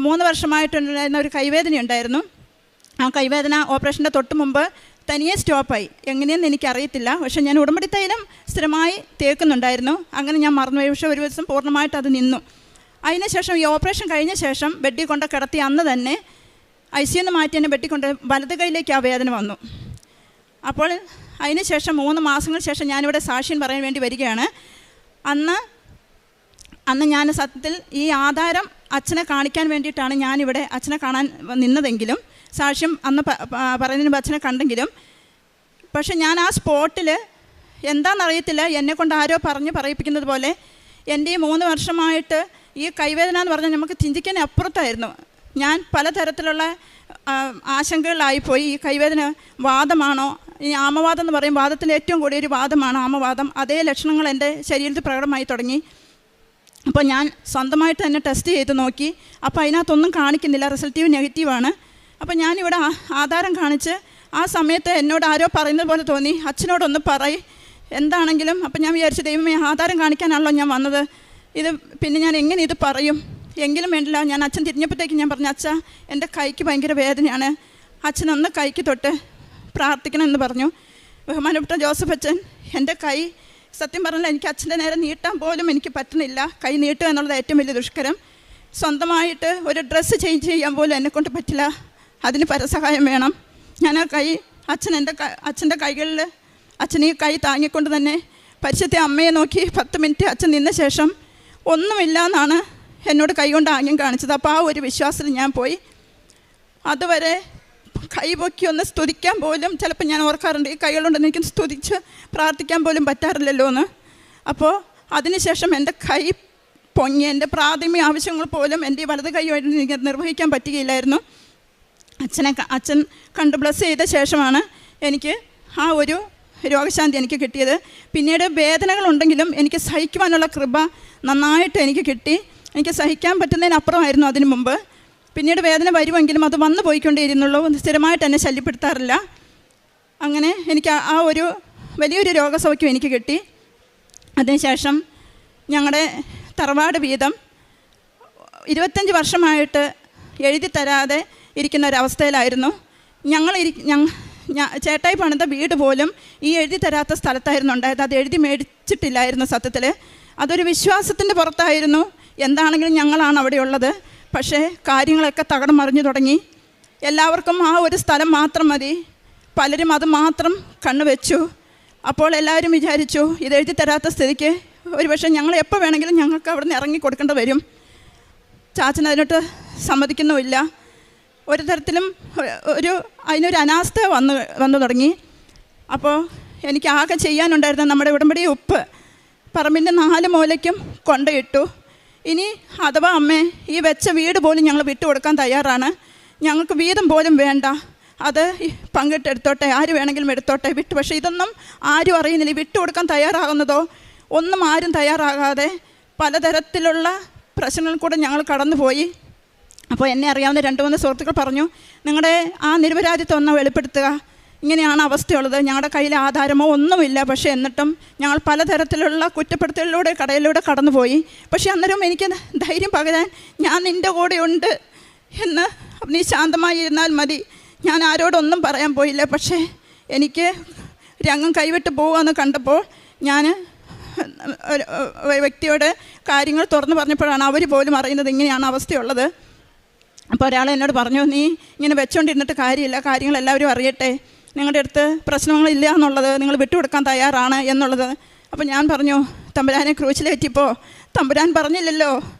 3 വർഷമായിട്ടുണ്ടായിരുന്ന ഒരു കൈവേദന ഉണ്ടായിരുന്നു. ആ കൈവേദന ഓപ്പറേഷൻ്റെ തൊട്ട് മുമ്പ് തനിയെ സ്റ്റോപ്പായി. എങ്ങനെയെന്ന് എനിക്കറിയത്തില്ല. പക്ഷേ ഞാൻ ഉടമ്പടി തൈലം സ്ഥിരമായി തേക്കുന്നുണ്ടായിരുന്നു. അങ്ങനെ ഞാൻ മറന്നുപോയി. പക്ഷേ ഒരു ദിവസം പൂർണ്ണമായിട്ട് അത് നിന്നു. അതിനുശേഷം ഈ ഓപ്പറേഷൻ കഴിഞ്ഞ ശേഷം ബെഡിൽ കൊണ്ട് കിടത്തി അന്ന് തന്നെ ICU മാറ്റി എന്നെ ബെഡിൽ കൊണ്ട് വലത് കൈയിലേക്ക് ആ വേദന വന്നു. അപ്പോൾ അതിനുശേഷം 3 മാസങ്ങൾക്ക് ശേഷം ഞാനിവിടെ സാക്ഷ്യം പറയാൻ വേണ്ടി വരികയാണ്. അന്ന് ഞാൻ സത്യത്തിൽ ഈ ആധാരം അച്ഛനെ കാണിക്കാൻ വേണ്ടിയിട്ടാണ് ഞാനിവിടെ അച്ഛനെ കാണാൻ നിന്നതെങ്കിലും, സാക്ഷ്യം അന്ന് പറയുന്നതിന് മുമ്പ് അച്ഛനെ കണ്ടെങ്കിലും, പക്ഷെ ഞാൻ ആ സ്പോട്ടിൽ എന്താണെന്നറിയത്തില്ല, എന്നെക്കൊണ്ട് ആരോ പറയിപ്പിക്കുന്നത് പോലെ എൻ്റെ ഈ 3 വർഷമായിട്ട് ഈ കൈവേദന എന്ന് പറഞ്ഞാൽ നമുക്ക് ചിന്തിക്കാൻ അപ്പുറത്തായിരുന്നു. ഞാൻ പലതരത്തിലുള്ള ആശങ്കകളിലായിപ്പോയി. ഈ കൈവേദന വാദമാണോ, ഈ ആമവാദം എന്ന് പറയും, വാദത്തിൽ ഏറ്റവും കൂടിയൊരു വാദമാണ് ആമവാദം. അതേ ലക്ഷണങ്ങൾ എൻ്റെ ശരീരത്തിൽ പ്രകടമായി തുടങ്ങി. അപ്പോൾ ഞാൻ സ്വന്തമായിട്ട് തന്നെ ടെസ്റ്റ് ചെയ്ത് നോക്കി. അപ്പോൾ അതിനകത്തൊന്നും കാണിക്കുന്നില്ല, റിസൾട്ടീവ് നെഗറ്റീവാണ്. അപ്പോൾ ഞാനിവിടെ ആധാരം കാണിച്ച് ആ സമയത്ത് എന്നോട് ആരോ പറയുന്നത് പോലെ തോന്നി, അച്ഛനോടൊന്ന് എന്താണെങ്കിലും. അപ്പം ഞാൻ വിചാരിച്ചു, ദൈവമേ, ആധാരം കാണിക്കാനാണല്ലോ ഞാൻ വന്നത്, ഇത് പിന്നെ ഞാൻ എങ്ങനെ ഇത് പറയും? എങ്കിലും വേണ്ടില്ല, ഞാൻ അച്ഛൻ തിരിഞ്ഞപ്പോഴത്തേക്ക് ഞാൻ പറഞ്ഞു, അച്ഛാ എൻ്റെ കൈക്ക് ഭയങ്കര വേദനയാണ്, അച്ഛനൊന്ന് കൈക്ക് തൊട്ട് പ്രാർത്ഥിക്കണമെന്ന് പറഞ്ഞു. ബഹുമാനപ്പെട്ട ജോസഫ് അച്ഛൻ എൻ്റെ കൈ സത്യം പറഞ്ഞാൽ എനിക്ക് അച്ഛൻ്റെ നേരെ നീട്ടാൻ പോലും എനിക്ക് പറ്റുന്നില്ല. കൈ നീട്ടുക എന്നുള്ളത് ഏറ്റവും വലിയ ദുഷ്കരം. സ്വന്തമായിട്ട് ഒരു ഡ്രസ്സ് ചേഞ്ച് ചെയ്യാൻ പോലും എന്നെക്കൊണ്ട് പറ്റില്ല, അതിന് പരസഹായം വേണം. ഞാൻ ആ കൈ അച്ഛൻ്റെ കൈകളിൽ അച്ഛൻ ഈ കൈ താങ്ങിക്കൊണ്ട് തന്നെ പരിശുദ്ധ അമ്മയെ നോക്കി 10 മിനിറ്റ് അച്ഛൻ നിന്ന ശേഷം ഒന്നുമില്ല എന്നാണ് എന്നോട് കൈ കൊണ്ട് ആംഗ്യം കാണിച്ചത്. അപ്പോൾ ആ ഒരു വിശ്വാസത്തിൽ ഞാൻ പോയി. അതുവരെ കൈ പൊക്കി ഒന്ന് സ്തുതിക്കാൻ പോലും ചിലപ്പോൾ ഞാൻ ഓർക്കാറുണ്ട്, ഈ കൈകളുണ്ടെന്ന് എനിക്ക് സ്തുതിച്ച് പ്രാർത്ഥിക്കാൻ പോലും പറ്റാറില്ലല്ലോ എന്ന്. അപ്പോൾ അതിനുശേഷം എൻ്റെ കൈ പൊങ്ങി, എൻ്റെ പ്രാഥമിക ആവശ്യങ്ങൾ പോലും എൻ്റെ വലത് കൈയായിട്ട് നിർവഹിക്കാൻ പറ്റുകയില്ലായിരുന്നു. അച്ഛൻ കണ്ട് ബ്ലസ് ചെയ്ത ശേഷമാണ് എനിക്ക് ആ ഒരു രോഗശാന്തി എനിക്ക് കിട്ടിയത്. പിന്നീട് വേദനകളുണ്ടെങ്കിലും എനിക്ക് സഹിക്കുവാനുള്ള കൃപ നന്നായിട്ട് എനിക്ക് കിട്ടി. എനിക്ക് സഹിക്കാൻ പറ്റുന്നതിനപ്പുറമായിരുന്നു അതിനു മുമ്പ്. പിന്നീട് വേദന വരുമെങ്കിലും അത് വന്നു പോയിക്കൊണ്ടേയിരുന്നുള്ളൂ, സ്ഥിരമായിട്ട് എന്നെ ശല്യപ്പെടുത്താറില്ല. അങ്ങനെ എനിക്ക് ആ ഒരു വലിയൊരു രോഗസൗഖ്യം എനിക്ക് കിട്ടി. അതിനുശേഷം ഞങ്ങളുടെ തറവാട് വീതം 25 വർഷമായിട്ട് എഴുതി തരാതെ ഇരിക്കുന്ന ഒരവസ്ഥയിലായിരുന്നു. ചേട്ടായി പണിത വീട് പോലും ഈ എഴുതി തരാത്ത സ്ഥലത്തായിരുന്നു ഉണ്ടായത്. അത് എഴുതി മേടിച്ചിട്ടില്ലായിരുന്നു. സത്യത്തിൽ അതൊരു വിശ്വാസത്തിൻ്റെ പുറത്തായിരുന്നു. എന്താണെങ്കിലും ഞങ്ങളാണ് അവിടെ ഉള്ളത്. പക്ഷേ കാര്യങ്ങളൊക്കെ തകടം മറിഞ്ഞു തുടങ്ങി. എല്ലാവർക്കും ആ ഒരു സ്ഥലം മാത്രം മതി. പലരും അത് മാത്രം കണ്ണുവെച്ചു. അപ്പോൾ എല്ലാവരും വിചാരിച്ചു, ഇത് എഴുതി തരാത്ത സ്ഥിതിക്ക് ഒരുപക്ഷെ ഞങ്ങൾ എപ്പോൾ വേണമെങ്കിലും ഞങ്ങൾക്ക് അവിടെ നിന്ന് ഇറങ്ങി കൊടുക്കേണ്ടി വരും. ചാച്ചൻ അതിനോട്ട് സമ്മതിക്കുന്നുമില്ല. ഒരു തരത്തിലും അതിനൊരു അനാസ്ഥ വന്നു തുടങ്ങി. അപ്പോൾ എനിക്ക് ആകെ ചെയ്യാനുണ്ടായിരുന്ന നമ്മുടെ ഉടമ്പടി ഉപ്പ് പറമ്പിൻ്റെ 4 മൂലയ്ക്കും കൊണ്ടയിട്ടു. ഇനി അഥവാ അമ്മേ, ഈ വെച്ച വീട് പോലും ഞങ്ങൾ വിട്ടുകൊടുക്കാൻ തയ്യാറാണ്, ഞങ്ങൾക്ക് വീതം പോലും വേണ്ട, അത് പങ്കിട്ടെടുത്തോട്ടെ, ആര് വേണമെങ്കിലും എടുത്തോട്ടെ, പക്ഷേ ഇതൊന്നും ആരും അറിയുന്നില്ല. വിട്ടുകൊടുക്കാൻ തയ്യാറാകുന്നതോ ഒന്നും ആരും തയ്യാറാകാതെ പലതരത്തിലുള്ള പ്രശ്നങ്ങളിൽ കൂടെ ഞങ്ങൾ കടന്നുപോയി. അപ്പോൾ എന്നെ അറിയാവുന്ന 2-3 സുഹൃത്തുക്കൾ പറഞ്ഞു, നിങ്ങളുടെ ആ നിരപരാധിത്വം ഒന്ന് വെളിപ്പെടുത്തുക, ഇങ്ങനെയാണ് അവസ്ഥയുള്ളത്, ഞങ്ങളുടെ കയ്യിൽ ആധാരമോ ഒന്നുമില്ല, പക്ഷേ എന്നിട്ടും ഞങ്ങൾ പലതരത്തിലുള്ള കുറ്റപ്പെടുത്തലിലൂടെ കടയിലൂടെ കടന്നുപോയി. പക്ഷേ അന്നേരം എനിക്ക് ധൈര്യം പകരാൻ, ഞാൻ നിൻ്റെ കൂടെ ഉണ്ട് എന്ന്, നീ ശാന്തമായി ഇരുന്നാൽ മതി, ഞാൻ ആരോടൊന്നും പറയാൻ പോയില്ല. പക്ഷേ എനിക്ക് രംഗം കൈവിട്ട് പോകുമെന്ന് കണ്ടപ്പോൾ ഞാൻ വ്യക്തിയോട് കാര്യങ്ങൾ തുറന്നു പറഞ്ഞപ്പോഴാണ് അവർ പോലും അറിയുന്നത് ഇങ്ങനെയാണ് അവസ്ഥയുള്ളത്. അപ്പോൾ ഒരാൾ എന്നോട് പറഞ്ഞു, നീ ഇങ്ങനെ വെച്ചുകൊണ്ടിരുന്നിട്ട് കാര്യമില്ല, കാര്യങ്ങൾ എല്ലാവരും അറിയട്ടെ, നിങ്ങളുടെ അടുത്ത് പ്രശ്നങ്ങളില്ല എന്നുള്ളത്, നിങ്ങൾ വിട്ടുകൊടുക്കാൻ തയ്യാറാണ് എന്നുള്ളത്. അപ്പോൾ ഞാൻ പറഞ്ഞു, തമ്പുരാനെ ക്രൂശിലേറ്റിപ്പോൾ തമ്പുരാൻ പറഞ്ഞില്ലല്ലോ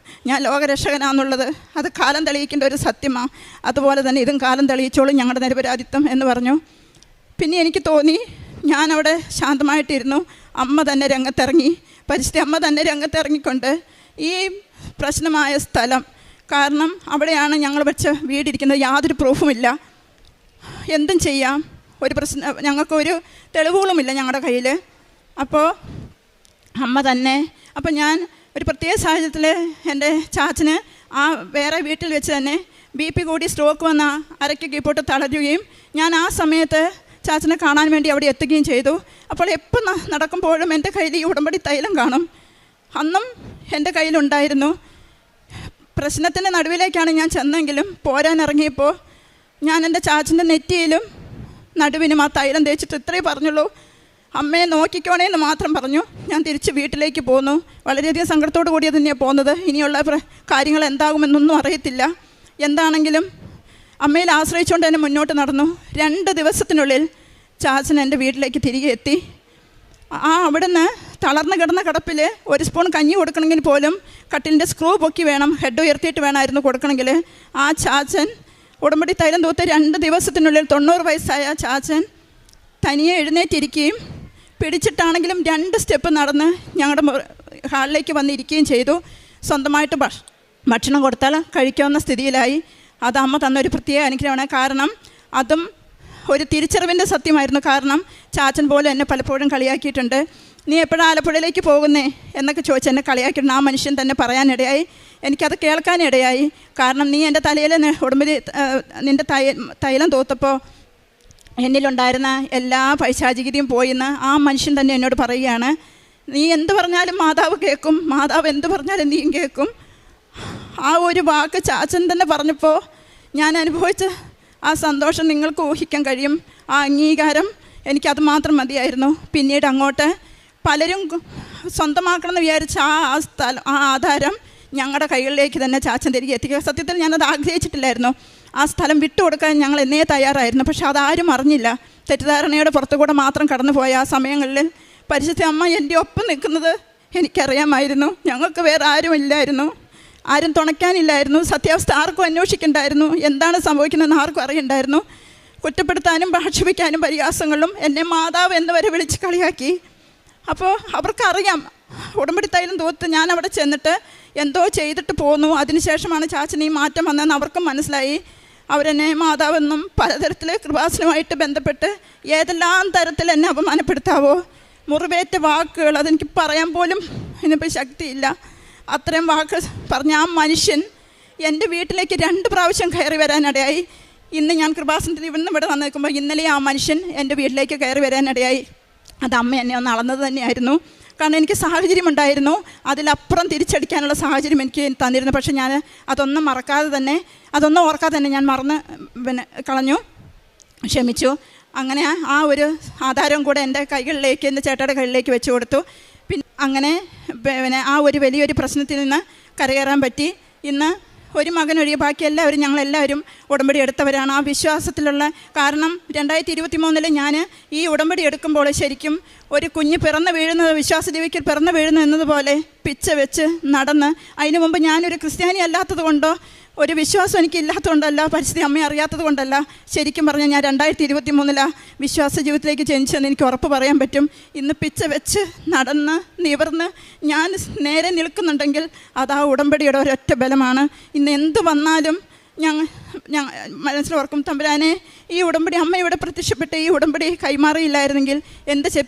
ഞാൻ ലോകരക്ഷകനാന്നുള്ളത്, അത് കാലം തെളിയിക്കേണ്ട ഒരു സത്യമാണ്, അതുപോലെ തന്നെ ഇതും കാലം തെളിയിച്ചോളും ഞങ്ങളുടെ നിരപരാധിത്വം എന്ന് പറഞ്ഞു. പിന്നെ എനിക്ക് തോന്നി, ഞാനവിടെ ശാന്തമായിട്ടിരുന്നു. അമ്മ തന്നെ രംഗത്തിറങ്ങി, പരിസ്ഥിതി അമ്മ തന്നെ രംഗത്തിറങ്ങിക്കൊണ്ട് ഈ പ്രശ്നമായ സ്ഥലം, കാരണം അവിടെയാണ് ഞങ്ങൾ വെച്ച വീടിരിക്കുന്നത്, യാതൊരു പ്രൂഫുമില്ല, എന്തും ചെയ്യാം, ഒരു പ്രശ്നം, ഞങ്ങൾക്കൊരു തെളിവുകളുമില്ല ഞങ്ങളുടെ കയ്യിൽ. അപ്പോൾ അമ്മ തന്നെ. അപ്പം ഞാൻ ഒരു പ്രത്യേക സാഹചര്യത്തിൽ എൻ്റെ ചാച്ചന് ആ വേറെ വീട്ടിൽ വെച്ച് തന്നെ BP കൂടി സ്ട്രോക്ക് വന്ന അരയ്ക്ക് കീപ്പോട്ട് തളരുകയും ഞാൻ ആ സമയത്ത് ചാച്ചനെ കാണാൻ വേണ്ടി അവിടെ എത്തുകയും ചെയ്തു. അപ്പോൾ എപ്പോൾ നടക്കുമ്പോഴും എൻ്റെ കയ്യിൽ ഈ ഉടമ്പടി തൈലം കാണും. അന്നും എൻ്റെ കയ്യിലുണ്ടായിരുന്നു. പ്രശ്നത്തിൻ്റെ നടുവിലേക്കാണ് ഞാൻ ചെന്നെങ്കിലും പോരാനിറങ്ങിയപ്പോൾ ഞാൻ എൻ്റെ ചാച്ചൻ്റെ നെറ്റിയിലും നടുവിനും ആ തൈലം തേച്ചിട്ട് ഇത്രയേ പറഞ്ഞുള്ളൂ, അമ്മയെ നോക്കിക്കോണേ എന്ന് മാത്രം പറഞ്ഞു. ഞാൻ തിരിച്ച് വീട്ടിലേക്ക് പോന്നു. വളരെയധികം സങ്കടത്തോടു കൂടിയാണ് തന്നെയാണ് പോകുന്നത്. ഇനിയുള്ള കാര്യങ്ങൾ എന്താകുമെന്നൊന്നും അറിയത്തില്ല. എന്താണെങ്കിലും അമ്മയിൽ ആശ്രയിച്ചുകൊണ്ട് തന്നെ മുന്നോട്ട് നടന്നു. 2 ദിവസത്തിനുള്ളിൽ ചാച്ചൻ എൻ്റെ വീട്ടിലേക്ക് തിരികെ എത്തി. അവിടുന്ന് തളർന്ന് കിടന്ന കിടപ്പിൽ ഒരു സ്പൂൺ കഞ്ഞി കൊടുക്കണമെങ്കിൽ പോലും കട്ടിലിൻ്റെ സ്ക്രൂ പൊക്കി വേണം, ഹെഡ് ഉയർത്തിയിട്ട് വേണമായിരുന്നു കൊടുക്കണമെങ്കിൽ. ആ ചാച്ചൻ ഉടമ്പടി തൈലം തൂത്ത് 2 ദിവസത്തിനുള്ളിൽ 90 വയസ്സായ ചാച്ചൻ തനിയെ എഴുന്നേറ്റിരിക്കുകയും പിടിച്ചിട്ടാണെങ്കിലും 2 സ്റ്റെപ്പ് നടന്ന് ഞങ്ങളുടെ ഹാളിലേക്ക് വന്നിരിക്കുകയും ചെയ്തു. സ്വന്തമായിട്ട് ഭക്ഷണം കൊടുത്താൽ കഴിക്കാവുന്ന സ്ഥിതിയിലായി. അത് അമ്മ തന്നൊരു പ്രത്യേക അനുഗ്രഹമാണ്. കാരണം അതും ഒരു തിരിച്ചറിവിൻ്റെ സത്യമായിരുന്നു. കാരണം ചാച്ചൻ പോലും എന്നെ പലപ്പോഴും കളിയാക്കിയിട്ടുണ്ട്. നീ എപ്പോഴാണ് ആലപ്പുഴയിലേക്ക് പോകുന്നേ എന്നൊക്കെ ചോദിച്ച് എന്നെ കളിയാക്കിയിട്ടുണ്ട്. ആ മനുഷ്യൻ തന്നെ പറയാനിടയായി. എനിക്കത് കേൾക്കാനിടയായി. കാരണം നീ എൻ്റെ തലയിൽ ഉടമ്പടി നിൻ്റെ തൈലം തൂത്തപ്പോൾ എന്നിലുണ്ടായിരുന്ന എല്ലാ പൈശാചികതയും പോയിന്ന് ആ മനുഷ്യൻ തന്നെ എന്നോട് പറയുകയാണ്. നീ എന്ത് പറഞ്ഞാലും മാതാവ് കേൾക്കും, മാതാവ് എന്ത് പറഞ്ഞാലും നീയും കേൾക്കും. ആ ഒരു വാക്ക് ചാച്ചൻ തന്നെ പറഞ്ഞപ്പോൾ ഞാൻ അനുഭവിച്ച ആ സന്തോഷം നിങ്ങൾക്ക് ഊഹിക്കാൻ കഴിയും. ആ അംഗീകാരം എനിക്കത് മാത്രം മതിയായിരുന്നു. പിന്നീട് അങ്ങോട്ട് പലരും സ്വന്തമാക്കണമെന്ന് വിചാരിച്ച ആ ആധാരം ഞങ്ങളുടെ കൈകളിലേക്ക് തന്നെ ചാച്ചൻ തിരികെ എത്തിക്കുക. സത്യത്തിൽ ഞാനത് ആഗ്രഹിച്ചിട്ടില്ലായിരുന്നു. ആ സ്ഥലം വിട്ടുകൊടുക്കാൻ ഞങ്ങൾ എന്നേ തയ്യാറായിരുന്നു. പക്ഷെ അതാരും അറിഞ്ഞില്ല. തെറ്റിദ്ധാരണയുടെ പുറത്തുകൂടെ മാത്രം കടന്നുപോയ ആ സമയങ്ങളിൽ പരിശുദ്ധ അമ്മ എൻ്റെ ഒപ്പം നിൽക്കുന്നത് എനിക്കറിയാമായിരുന്നു. ഞങ്ങൾക്ക് വേറെ ആരും ഇല്ലായിരുന്നു, ആരും തുണയ്ക്കാനില്ലായിരുന്നു. സത്യാവസ്ഥ ആർക്കും അന്വേഷിക്കണ്ടായിരുന്നു. എന്താണ് സംഭവിക്കുന്നതെന്ന് ആർക്കും അറിയണ്ടായിരുന്നു. കുറ്റപ്പെടുത്താനും ഭാഷിപ്പിക്കാനും പരിഹാസങ്ങളും എന്നെ മാതാവ് എന്ന് വരെ വിളിച്ച് കളിയാക്കി. അപ്പോൾ അവർക്കറിയാം ഉടമ്പടി തൈലം തൂത്ത് ഞാൻ അവിടെ ചെന്നിട്ട് എന്തോ ചെയ്തിട്ട് പോന്നു. അതിനുശേഷമാണ് ചാച്ചന് ഈ മാറ്റം വന്നതെന്ന് അവർക്കും മനസ്സിലായി. അവരെന്നെ മാതാവെന്നും പലതരത്തിൽ കൃപാസനവുമായിട്ട് ബന്ധപ്പെട്ട് ഏതെല്ലാം തരത്തിൽ എന്നെ അപമാനപ്പെടുത്താവോ, മുറിവേറ്റ വാക്കുകൾ അതെനിക്ക് പറയാൻ പോലും ഇതിനിപ്പോൾ ശക്തിയില്ല. അത്രയും വാക്ക് പറഞ്ഞ ആ മനുഷ്യൻ എൻ്റെ വീട്ടിലേക്ക് 2 പ്രാവശ്യം കയറി വരാനിടയായി. ഇന്ന് ഞാൻ കൃപാസനത്തിൽ ഇവിടെ വന്ന് നിൽക്കുമ്പോൾ ഇന്നലെ ആ മനുഷ്യൻ എൻ്റെ വീട്ടിലേക്ക് കയറി വരാനിടയായി. അത് അമ്മ എന്നെ ഒന്ന് അളന്നത് തന്നെയായിരുന്നു. കാരണം എനിക്ക് സാഹചര്യം ഉണ്ടായിരുന്നു, അതിലപ്പുറം തിരിച്ചടിക്കാനുള്ള സാഹചര്യം എനിക്ക് തന്നിരുന്നു. പക്ഷെ ഞാൻ അതൊന്നും ഓർക്കാതെ തന്നെ ഞാൻ മറന്ന് കളഞ്ഞു, ക്ഷമിച്ചു. അങ്ങനെ ആ ഒരു ആധാരം കൂടെ എൻ്റെ കൈകളിലേക്ക്, എൻ്റെ ചേട്ടയുടെ കൈകളിലേക്ക് വെച്ച് കൊടുത്തു. അങ്ങനെ ആ ഒരു വലിയൊരു പ്രശ്നത്തിൽ നിന്ന് കരകയറാൻ പറ്റി. ഇന്ന് ഒരു മകനൊഴികെ ബാക്കി എല്ലാവരും ഞങ്ങളെല്ലാവരും ഉടമ്പടി എടുത്തവരാണ്. ആ വിശ്വാസത്തിലുള്ള കാരണം 2023 ഞാൻ ഈ ഉടമ്പടി എടുക്കുമ്പോൾ ശരിക്കും ഒരു കുഞ്ഞ് പിറന്നു വീഴുന്നത്, വിശ്വാസജീവിക്കൽ പിറന്നു വീഴുന്നു എന്നതുപോലെ പിച്ച വെച്ച് നടന്ന്, അതിനു മുമ്പ് ഞാനൊരു ക്രിസ്ത്യാനി അല്ലാത്തത് കൊണ്ടോ ഒരു വിശ്വാസം എനിക്ക് ഇല്ലാത്തതുകൊണ്ടല്ല, പരിസ്ഥിതി അമ്മയെ അറിയാത്തത് കൊണ്ടല്ല, ശരിക്കും പറഞ്ഞാൽ ഞാൻ 2023 വിശ്വാസ ജീവിതത്തിലേക്ക് ജനിച്ചെന്ന് എനിക്ക് ഉറപ്പ് പറയാൻ പറ്റും. ഇന്ന് പിച്ച വെച്ച് നടന്ന് നിവർന്ന് ഞാൻ നേരെ നിൽക്കുന്നുണ്ടെങ്കിൽ അത് ആ ഉടമ്പടിയുടെ ഒരൊറ്റ ബലമാണ്. ഇന്ന് എന്ത് വന്നാലും ഞങ്ങൾ മനസ്സിലോർക്കും, തമ്പുരാനെ ഈ ഉടമ്പടി അമ്മ ഇവിടെ പ്രത്യക്ഷപ്പെട്ട് ഈ ഉടമ്പടി കൈമാറിയില്ലായിരുന്നെങ്കിൽ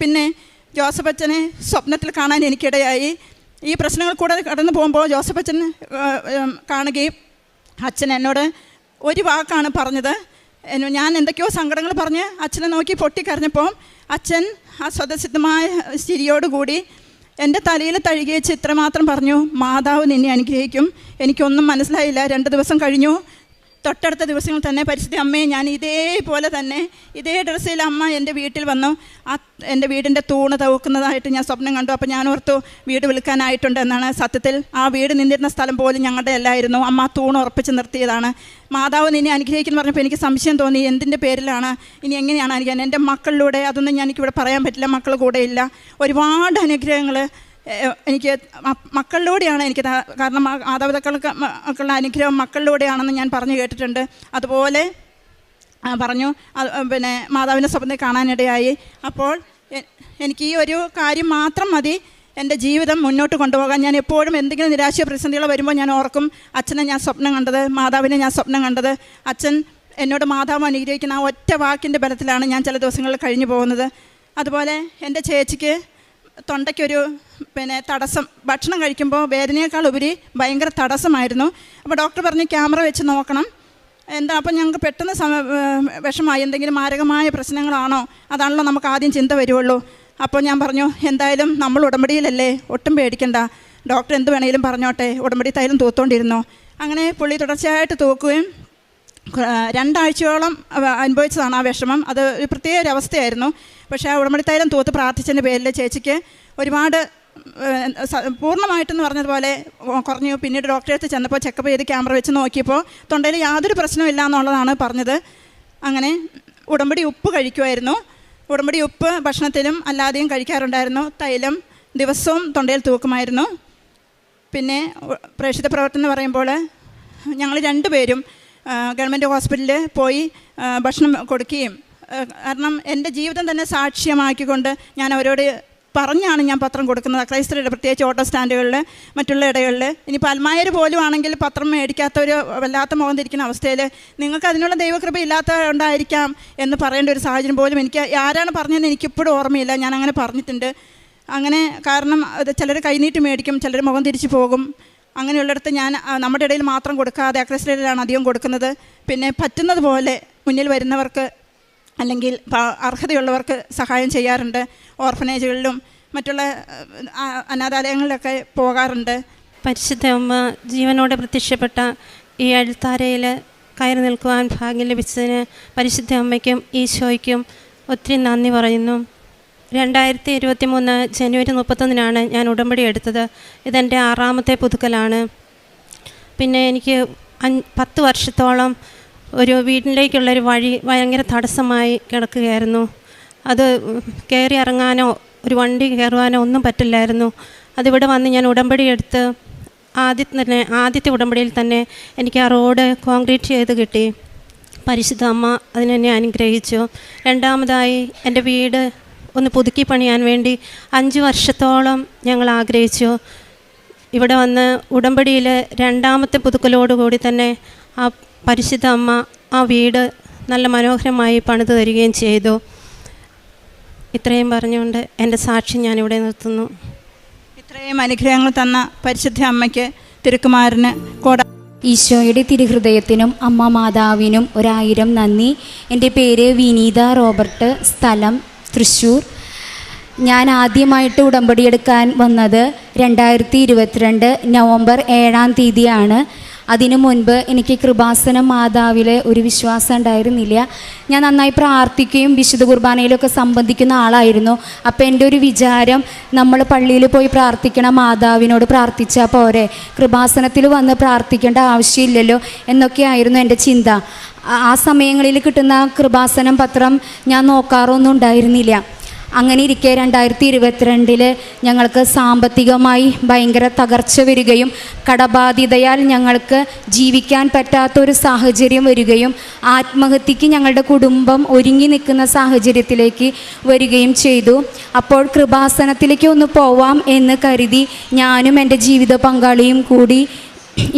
പിന്നെ ജോസഫ് അച്ഛനെ സ്വപ്നത്തിൽ കാണാൻ എനിക്കിടയായി. ഈ പ്രശ്നങ്ങൾ കൂടെ കടന്നു പോകുമ്പോൾ ജോസഫ് അച്ഛൻ കാണുകയും അച്ഛൻ എന്നോട് ഒരു വാക്കാണ് പറഞ്ഞത്. ഞാൻ എന്തൊക്കെയോ സങ്കടങ്ങൾ പറഞ്ഞ് അച്ഛനെ നോക്കി പൊട്ടിക്കരഞ്ഞപ്പോൾ അച്ഛൻ ആ സ്വതസിദ്ധമായ ചിരിയോടുകൂടി എൻ്റെ തലയിൽ തഴുകി വെച്ച് ഇത്രമാത്രം പറഞ്ഞു, മാതാവ് നിന്നെ അനുഗ്രഹിക്കും. എനിക്കൊന്നും മനസ്സിലായില്ല. 2 ദിവസം കഴിഞ്ഞു. തൊട്ടടുത്ത ദിവസങ്ങൾ തന്നെ പരിശുദ്ധ അമ്മയെ ഞാൻ ഇതേപോലെ തന്നെ ഇതേ ഡ്രസ്സിൽ അമ്മ എൻ്റെ വീട്ടിൽ വന്നു. എൻ്റെ വീടിൻ്റെ തൂണ് തൂക്കുന്നതായിട്ട് ഞാൻ സ്വപ്നം കണ്ടു. അപ്പോൾ ഞാൻ ഓർത്തു വീട് വിൽക്കാനായിട്ടുണ്ട് എന്നാണ്. സത്യത്തിൽ ആ വീട് നിന്നിരുന്ന സ്ഥലം പോലും ഞങ്ങളുടെ അല്ലായിരുന്നു. അമ്മ ആ തൂണ് ഉറപ്പിച്ച് നിർത്തിയതാണ്. മാതാവ് നിന്നെ അനുഗ്രഹിക്കുന്നു പറഞ്ഞപ്പോൾ എനിക്ക് സംശയം തോന്നി, എന്തിൻ്റെ പേരിലാണ്, ഇനി എങ്ങനെയാണ് അനുഗ്രഹം? എൻ്റെ മക്കളിലൂടെ അതൊന്നും എനിക്കിവിടെ പറയാൻ പറ്റില്ല, മക്കൾ കൂടെ ഇല്ല. ഒരുപാട് അനുഗ്രഹങ്ങൾ എനിക്ക് മക്കളിലൂടെയാണ് എനിക്ക്, കാരണം മാതാപിതാക്കളുടെ അനുഗ്രഹം മക്കളിലൂടെയാണെന്ന് ഞാൻ പറഞ്ഞു കേട്ടിട്ടുണ്ട്. അതുപോലെ പറഞ്ഞു മാതാവിൻ്റെ സ്വപ്നത്തെ കാണാനിടയായി. അപ്പോൾ എനിക്ക് ഈ ഒരു കാര്യം മാത്രം മതി എൻ്റെ ജീവിതം മുന്നോട്ട് കൊണ്ടുപോകാൻ. ഞാൻ എപ്പോഴും എന്തെങ്കിലും നിരാശ പ്രതിസന്ധികൾ വരുമ്പോൾ ഞാൻ ഓർക്കും, അച്ഛനെ ഞാൻ സ്വപ്നം കണ്ടത്, മാതാവിനെ ഞാൻ സ്വപ്നം കണ്ടത്. അച്ഛൻ എന്നോട് മാതാവ് അനുഗ്രഹിക്കുന്ന ആ ഒറ്റ വാക്കിൻ്റെ ബലത്തിലാണ് ഞാൻ ചില ദിവസങ്ങളിൽ കഴിഞ്ഞു പോകുന്നത്. അതുപോലെ എൻ്റെ ചേച്ചിക്ക് തൊണ്ടയ്ക്കൊരു തടസ്സം, ഭക്ഷണം കഴിക്കുമ്പോൾ വേദനയേക്കാൾ ഉപരി ഭയങ്കര തടസ്സമായിരുന്നു. അപ്പോൾ ഡോക്ടർ പറഞ്ഞു ക്യാമറ വെച്ച് നോക്കണം. അപ്പം ഞങ്ങൾക്ക് പെട്ടെന്ന് വിഷമായി, എന്തെങ്കിലും മാരകമായ പ്രശ്നങ്ങളാണോ, അതാണല്ലോ നമുക്ക് ആദ്യം ചിന്ത വരുള്ളൂ. അപ്പോൾ ഞാൻ പറഞ്ഞു എന്തായാലും നമ്മൾ ഉടമ്പടിയിലല്ലേ, ഒട്ടും പേടിക്കണ്ട, ഡോക്ടർ എന്ത് വേണമെങ്കിലും പറഞ്ഞോട്ടെ, ഉടമ്പടി തൈലം തൂത്തോണ്ടിരുന്നു. അങ്ങനെ പുള്ളി തുടർച്ചയായിട്ട് തൂക്കുകയും 2 ആഴ്ചയോളം അനുഭവിച്ചതാണ് ആ വിഷമം. അത് ഒരു പ്രത്യേക ഒരു അവസ്ഥയായിരുന്നു. പക്ഷേ ആ ഉടമ്പടി തൈലം തൂത്ത് പ്രാർത്ഥിച്ചതിൻ്റെ പേരിൽ ചേച്ചിക്ക് ഒരുപാട് പൂർണ്ണമായിട്ടെന്ന് പറഞ്ഞതുപോലെ കുറഞ്ഞു. പിന്നീട് ഡോക്ടറെ അടുത്ത് ചെന്നപ്പോൾ ചെക്കപ്പ് ചെയ്ത് ക്യാമറ വെച്ച് നോക്കിയപ്പോൾ തൊണ്ടയിൽ യാതൊരു പ്രശ്നമില്ല എന്നുള്ളതാണ് പറഞ്ഞത്. അങ്ങനെ ഉടമ്പടി ഉപ്പ് കഴിക്കുമായിരുന്നു. ഉടമ്പടി ഉപ്പ് ഭക്ഷണത്തിലും അല്ലാതെയും കഴിക്കാറുണ്ടായിരുന്നു. തൈലം ദിവസവും തൊണ്ടയിൽ തൂക്കുമായിരുന്നു. പിന്നെ പ്രേക്ഷിത പ്രവർത്തനം എന്ന് പറയുമ്പോൾ ഞങ്ങൾ 2 പേരും ഗവൺമെൻറ് ഹോസ്പിറ്റലിൽ പോയി ഭക്ഷണം കൊടുക്കുകയും, കാരണം എൻ്റെ ജീവിതം തന്നെ സാക്ഷ്യമാക്കിക്കൊണ്ട് ഞാൻ അവരോട് പറഞ്ഞാണ് ഞാൻ പത്രം കൊടുക്കുന്നത്. ക്രൈസ്തവരുടെ പ്രത്യേകിച്ച് ഓട്ടോ സ്റ്റാൻഡുകളിൽ, മറ്റുള്ള ഇടകളിൽ. ഇനിയിപ്പോൾ അൽമായർ പോലും ആണെങ്കിൽ പത്രം മേടിക്കാത്തൊരു വല്ലാത്ത മുഖം തിരിക്കുന്ന അവസ്ഥയിൽ നിങ്ങൾക്ക് അതിനുള്ള ദൈവകൃപ ഇല്ലാത്തതുകൊണ്ടായിരിക്കാം എന്ന് പറയേണ്ട ഒരു സാഹചര്യം പോലും എനിക്ക് ആരാണ് പറഞ്ഞതെന്ന് എനിക്കിപ്പോഴും ഓർമ്മയില്ല. ഞാൻ അങ്ങനെ പറഞ്ഞിട്ടുണ്ട്. അങ്ങനെ കാരണം ചിലർ കൈനീട്ടി മേടിക്കും, ചിലർ മുഖം തിരിച്ചു പോകും. അങ്ങനെയുള്ളിടത്ത് ഞാൻ നമ്മുടെ ഇടയിൽ മാത്രം കൊടുക്കാതെ അക്രൈസ്തവരിലാണ് അധികം കൊടുക്കുന്നത്. പിന്നെ പറ്റുന്നത് പോലെ മുന്നിൽ വരുന്നവർക്ക് അല്ലെങ്കിൽ അർഹതയുള്ളവർക്ക് സഹായം ചെയ്യാറുണ്ട്. ഓർഫനേജുകളിലും മറ്റുള്ള അനാഥാലയങ്ങളിലൊക്കെ പോകാറുണ്ട്. പരിശുദ്ധ അമ്മ ജീവനോടെ പ്രത്യക്ഷപ്പെട്ട ഈ അൾത്താരയിൽ കയറി നിൽക്കുവാൻ ഭാഗ്യം ലഭിച്ചതിന് പരിശുദ്ധ അമ്മയ്ക്കും ഈശോയ്ക്കും ഒത്തിരി നന്ദി പറയുന്നു. 2023 ജനുവരി 31 ഞാൻ ഉടമ്പടി എടുത്തത്. ഇതെൻ്റെ 6ാമത്തെ പുതുക്കലാണ്. പിന്നെ എനിക്ക് 10 വർഷത്തോളം ഒരു വീട്ടിലേക്കുള്ളൊരു വഴി ഭയങ്കര തടസ്സമായി കിടക്കുകയായിരുന്നു. അത് കയറി ഇറങ്ങാനോ ഒരു വണ്ടി കയറുവാനോ ഒന്നും പറ്റില്ലായിരുന്നു. അതിവിടെ വന്ന് ഞാൻ ഉടമ്പടി എടുത്ത് ആദ്യത്തെ ഉടമ്പടിയിൽ തന്നെ എനിക്ക് ആ റോഡ് കോൺക്രീറ്റ് ചെയ്ത് കിട്ടി. പരിശുദ്ധ അമ്മ അതിനെന്നെ അനുഗ്രഹിച്ചു. രണ്ടാമതായി എൻ്റെ വീട് ഒന്ന് പുതുക്കി പണിയാൻ വേണ്ടി 5 വർഷത്തോളം ഞങ്ങൾ ആഗ്രഹിച്ചു. ഇവിടെ വന്ന് ഉടമ്പടിയിൽ 2ാമത്തെ പുതുക്കലോടുകൂടി തന്നെ ആ പരിശുദ്ധ അമ്മ ആ വീട് നല്ല മനോഹരമായി പണിത് തരികയും ചെയ്തു. ഇത്രയും പറഞ്ഞുകൊണ്ട് എൻ്റെ സാക്ഷി ഞാനിവിടെ നിർത്തുന്നു. ഇത്രയും അനുഗ്രഹങ്ങൾ തന്ന പരിശുദ്ധ അമ്മയ്ക്ക്, തിരുക്കുമാരന് ഈശോയുടെ തിരുഹൃദയത്തിനും അമ്മ മാതാവിനും 1000 നന്ദി. എൻ്റെ പേര് വിനീത റോബർട്ട്, സ്ഥലം തൃശ്ശൂർ. ഞാൻ ആദ്യമായിട്ട് ഉടമ്പടി എടുക്കാൻ വന്നത് 2022 നവംബർ 7-ാം തീയതിയാണ്. അതിനു മുൻപ് എനിക്ക് കൃപാസനം മാതാവിൽ ഒരു വിശ്വാസം ഉണ്ടായിരുന്നില്ല. ഞാൻ നന്നായി പ്രാർത്ഥിക്കുകയും വിശുദ്ധ കുർബാനയിലൊക്കെ സംബന്ധിക്കുന്ന ആളായിരുന്നു. അപ്പോൾ എൻ്റെ ഒരു വിചാരം, നമ്മൾ പള്ളിയിൽ പോയി പ്രാർത്ഥിക്കണം, മാതാവിനോട് പ്രാർത്ഥിച്ചാൽ പോരെ, കൃപാസനത്തിൽ വന്ന് പ്രാർത്ഥിക്കേണ്ട ആവശ്യമില്ലല്ലോ എന്നൊക്കെയായിരുന്നു എൻ്റെ ചിന്ത. ആ സമയങ്ങളിൽ കിട്ടുന്ന കൃപാസനം പത്രം ഞാൻ നോക്കാറൊന്നും ഉണ്ടായിരുന്നില്ല. അങ്ങനെ ഇരിക്കെ 2022 ഞങ്ങൾക്ക് സാമ്പത്തികമായി ഭയങ്കര തകർച്ച വരികയും കടബാധ്യതയാൽ ഞങ്ങൾക്ക് ജീവിക്കാൻ പറ്റാത്തൊരു സാഹചര്യം വരികയും ആത്മഹത്യക്ക് ഞങ്ങളുടെ കുടുംബം ഒരുങ്ങി നിൽക്കുന്ന സാഹചര്യത്തിലേക്ക് വരികയും ചെയ്തു. അപ്പോൾ കൃപാസനത്തിലേക്ക് ഒന്ന് പോവാം എന്ന് കരുതി ഞാനും എൻ്റെ ജീവിത പങ്കാളിയും കൂടി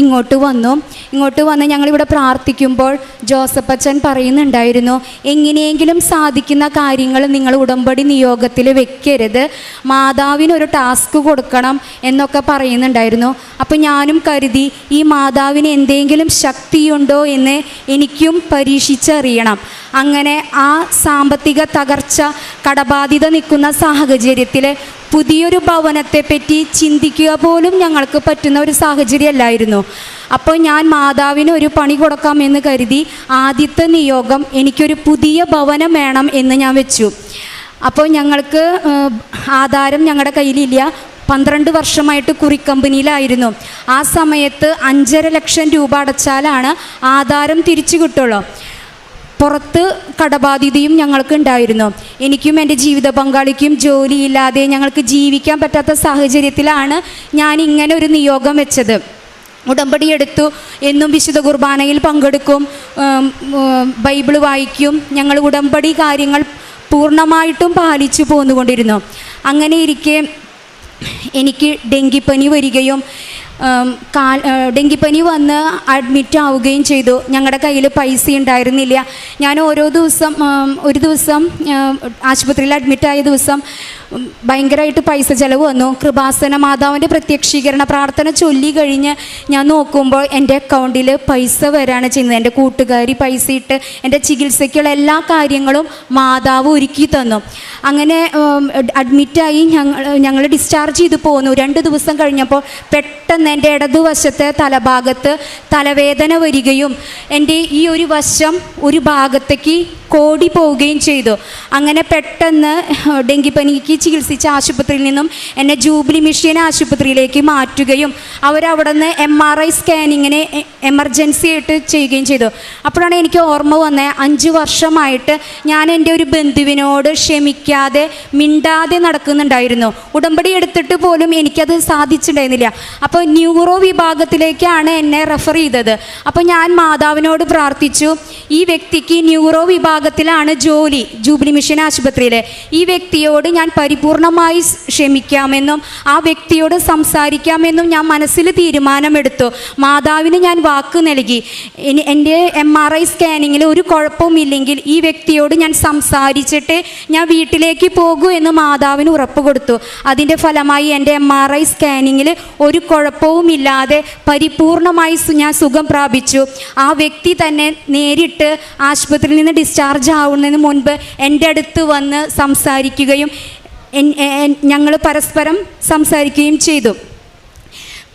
ഇങ്ങോട്ട് വന്ന് ഞങ്ങളിവിടെ പ്രാർത്ഥിക്കുമ്പോൾ ജോസഫ് അച്ഛൻ പറയുന്നുണ്ടായിരുന്നു, എങ്ങനെയെങ്കിലും സാധിക്കുന്ന കാര്യങ്ങൾ നിങ്ങൾ ഉടമ്പടി നിയോഗത്തിൽ വെക്കരുത്, മാതാവിനൊരു ടാസ്ക് കൊടുക്കണം എന്നൊക്കെ പറയുന്നുണ്ടായിരുന്നു. അപ്പോൾ ഞാനും കരുതി ഈ മാതാവിന് എന്തെങ്കിലും ശക്തിയുണ്ടോ എന്ന് എനിക്കും പരീക്ഷിച്ചറിയണം. അങ്ങനെ ആ സാമ്പത്തിക തകർച്ച, കടബാധ്യത നിൽക്കുന്ന സാഹചര്യത്തിൽ പുതിയൊരു ഭവനത്തെപ്പറ്റി ചിന്തിക്കുക പോലും ഞങ്ങൾക്ക് പറ്റുന്ന ഒരു സാഹചര്യമല്ലായിരുന്നു. അപ്പോൾ ഞാൻ മാതാവിന് ഒരു പണി കൊടുക്കാമെന്ന് കരുതി ആദ്യത്തെ നിയോഗം എനിക്കൊരു പുതിയ ഭവനം വേണം എന്ന് ഞാൻ വെച്ചു. അപ്പോൾ ഞങ്ങൾക്ക് ആധാരം ഞങ്ങളുടെ കയ്യിലില്ല. 12 വർഷമായിട്ട് കുറിക്കമ്പനിയിലായിരുന്നു. ആ സമയത്ത് 5.5 ലക്ഷം രൂപ അടച്ചാലാണ് ആധാരം തിരിച്ചു കിട്ടുള്ളൂ. പുറത്ത് കടബാധ്യതയും ഞങ്ങൾക്ക് ഉണ്ടായിരുന്നു. എനിക്കും എൻ്റെ ജീവിത പങ്കാളിക്കും ജോലിയില്ലാതെ ഞങ്ങൾക്ക് ജീവിക്കാൻ പറ്റാത്ത സാഹചര്യത്തിലാണ് ഞാൻ ഇങ്ങനെ ഒരു നിയോഗം വെച്ചത്. ഉടമ്പടി എടുത്തു. എന്നും വിശുദ്ധ കുർബാനയിൽ പങ്കെടുക്കും, ബൈബിൾ വായിക്കും. ഞങ്ങൾ ഉടമ്പടി കാര്യങ്ങൾ പൂർണ്ണമായിട്ടും പാലിച്ചു പോന്നുകൊണ്ടിരുന്നു. അങ്ങനെ ഇരിക്കെ എനിക്ക് ഡെങ്കിപ്പനി വരികയും ഡെങ്കിപ്പനി വന്ന് അഡ്മിറ്റ് ആവുകയും ചെയ്തു. ഞങ്ങളുടെ കയ്യിൽ പൈസ ഉണ്ടായിരുന്നില്ല. ഞാൻ ഒരു ദിവസം ആശുപത്രിയിൽ അഡ്മിറ്റായ ദിവസം ഭയങ്കരമായിട്ട് പൈസ ചിലവ് വന്നു. കൃപാസന മാതാവിൻ്റെ പ്രത്യക്ഷീകരണ പ്രാർത്ഥന ചൊല്ലി കഴിഞ്ഞ് ഞാൻ നോക്കുമ്പോൾ എൻ്റെ അക്കൗണ്ടിൽ പൈസ വരാണ് ചെയ്യുന്നത്. എൻ്റെ കൂട്ടുകാരി പൈസ ഇട്ട് എൻ്റെ ചികിത്സയ്ക്കുള്ള എല്ലാ കാര്യങ്ങളും മാതാവ് ഒരുക്കി തന്നു. അങ്ങനെ അഡ്മിറ്റായി ഞങ്ങൾ ഡിസ്ചാർജ് ചെയ്ത് പോന്നു. 2 ദിവസം കഴിഞ്ഞപ്പോൾ പെട്ടെന്ന് എൻ്റെ ഇടതുവശത്തെ തലഭാഗത്ത് തലവേദന വരികയും എൻ്റെ ഈ ഒരു വശം ഒരു ഭാഗത്തേക്ക് കോടി പോവുകയും ചെയ്തു. അങ്ങനെ പെട്ടെന്ന് ഡെങ്കിപ്പനിക്ക് ചികിത്സിച്ച ആശുപത്രിയിൽ നിന്നും എന്നെ ജൂബിലി മിഷൻ ആശുപത്രിയിലേക്ക് മാറ്റുകയും അവരവിടെ നിന്ന് MRI സ്കാനിങ്ങിന് എമർജൻസി ആയിട്ട് ചെയ്യുകയും ചെയ്തു. അപ്പോഴാണ് എനിക്ക് ഓർമ്മ വന്നത്, 5 വർഷമായിട്ട് ഞാൻ എൻ്റെ ഒരു ബന്ധുവിനോട് ക്ഷമിക്കാതെ മിണ്ടാതെ നടക്കുന്നുണ്ടായിരുന്നു. ഉടമ്പടി എടുത്തിട്ട് പോലും എനിക്കത് സാധിച്ചിട്ടുണ്ടായിരുന്നില്ല. അപ്പോൾ ന്യൂറോ വിഭാഗത്തിലേക്കാണ് എന്നെ റെഫർ ചെയ്തത്. അപ്പോൾ ഞാൻ മാതാവിനോട് പ്രാർത്ഥിച്ചു, ഈ വ്യക്തിക്ക് ന്യൂറോ വിഭാഗത്തിലാണ് ജോലി ജൂബിലി മിഷൻ ആശുപത്രിയിലെ. ഈ വ്യക്തിയോട് ഞാൻ പരിപൂർണമായി ക്ഷമിക്കാമെന്നും ആ വ്യക്തിയോട് സംസാരിക്കാമെന്നും ഞാൻ മനസ്സിൽ തീരുമാനമെടുത്തു. മാതാവിന് ഞാൻ വാക്ക് നൽകി, എൻ്റെ MRI സ്കാനിങ്ങിൽ ഒരു കുഴപ്പമില്ലെങ്കിൽ ഈ വ്യക്തിയോട് ഞാൻ സംസാരിച്ചിട്ട് ഞാൻ വീട്ടിലേക്ക് പോകൂ എന്ന് മാതാവിന് ഉറപ്പ് കൊടുത്തു. അതിൻ്റെ ഫലമായി എൻ്റെ MRI സ്കാനിങ്ങിൽ ഒരു കുഴപ്പവുമില്ലാതെ പരിപൂർണമായി ഞാൻ സുഖം പ്രാപിച്ചു. ആ വ്യക്തി തന്നെ നേരിട്ട് ആശുപത്രിയിൽ നിന്ന് ഡിസ്ചാർജ് ആവുന്നതിന് മുൻപ് എൻ്റെ അടുത്ത് വന്ന് സംസാരിക്കുകയും ഞങ്ങൾ പരസ്പരം സംസാരിക്കുകയും ചെയ്തു.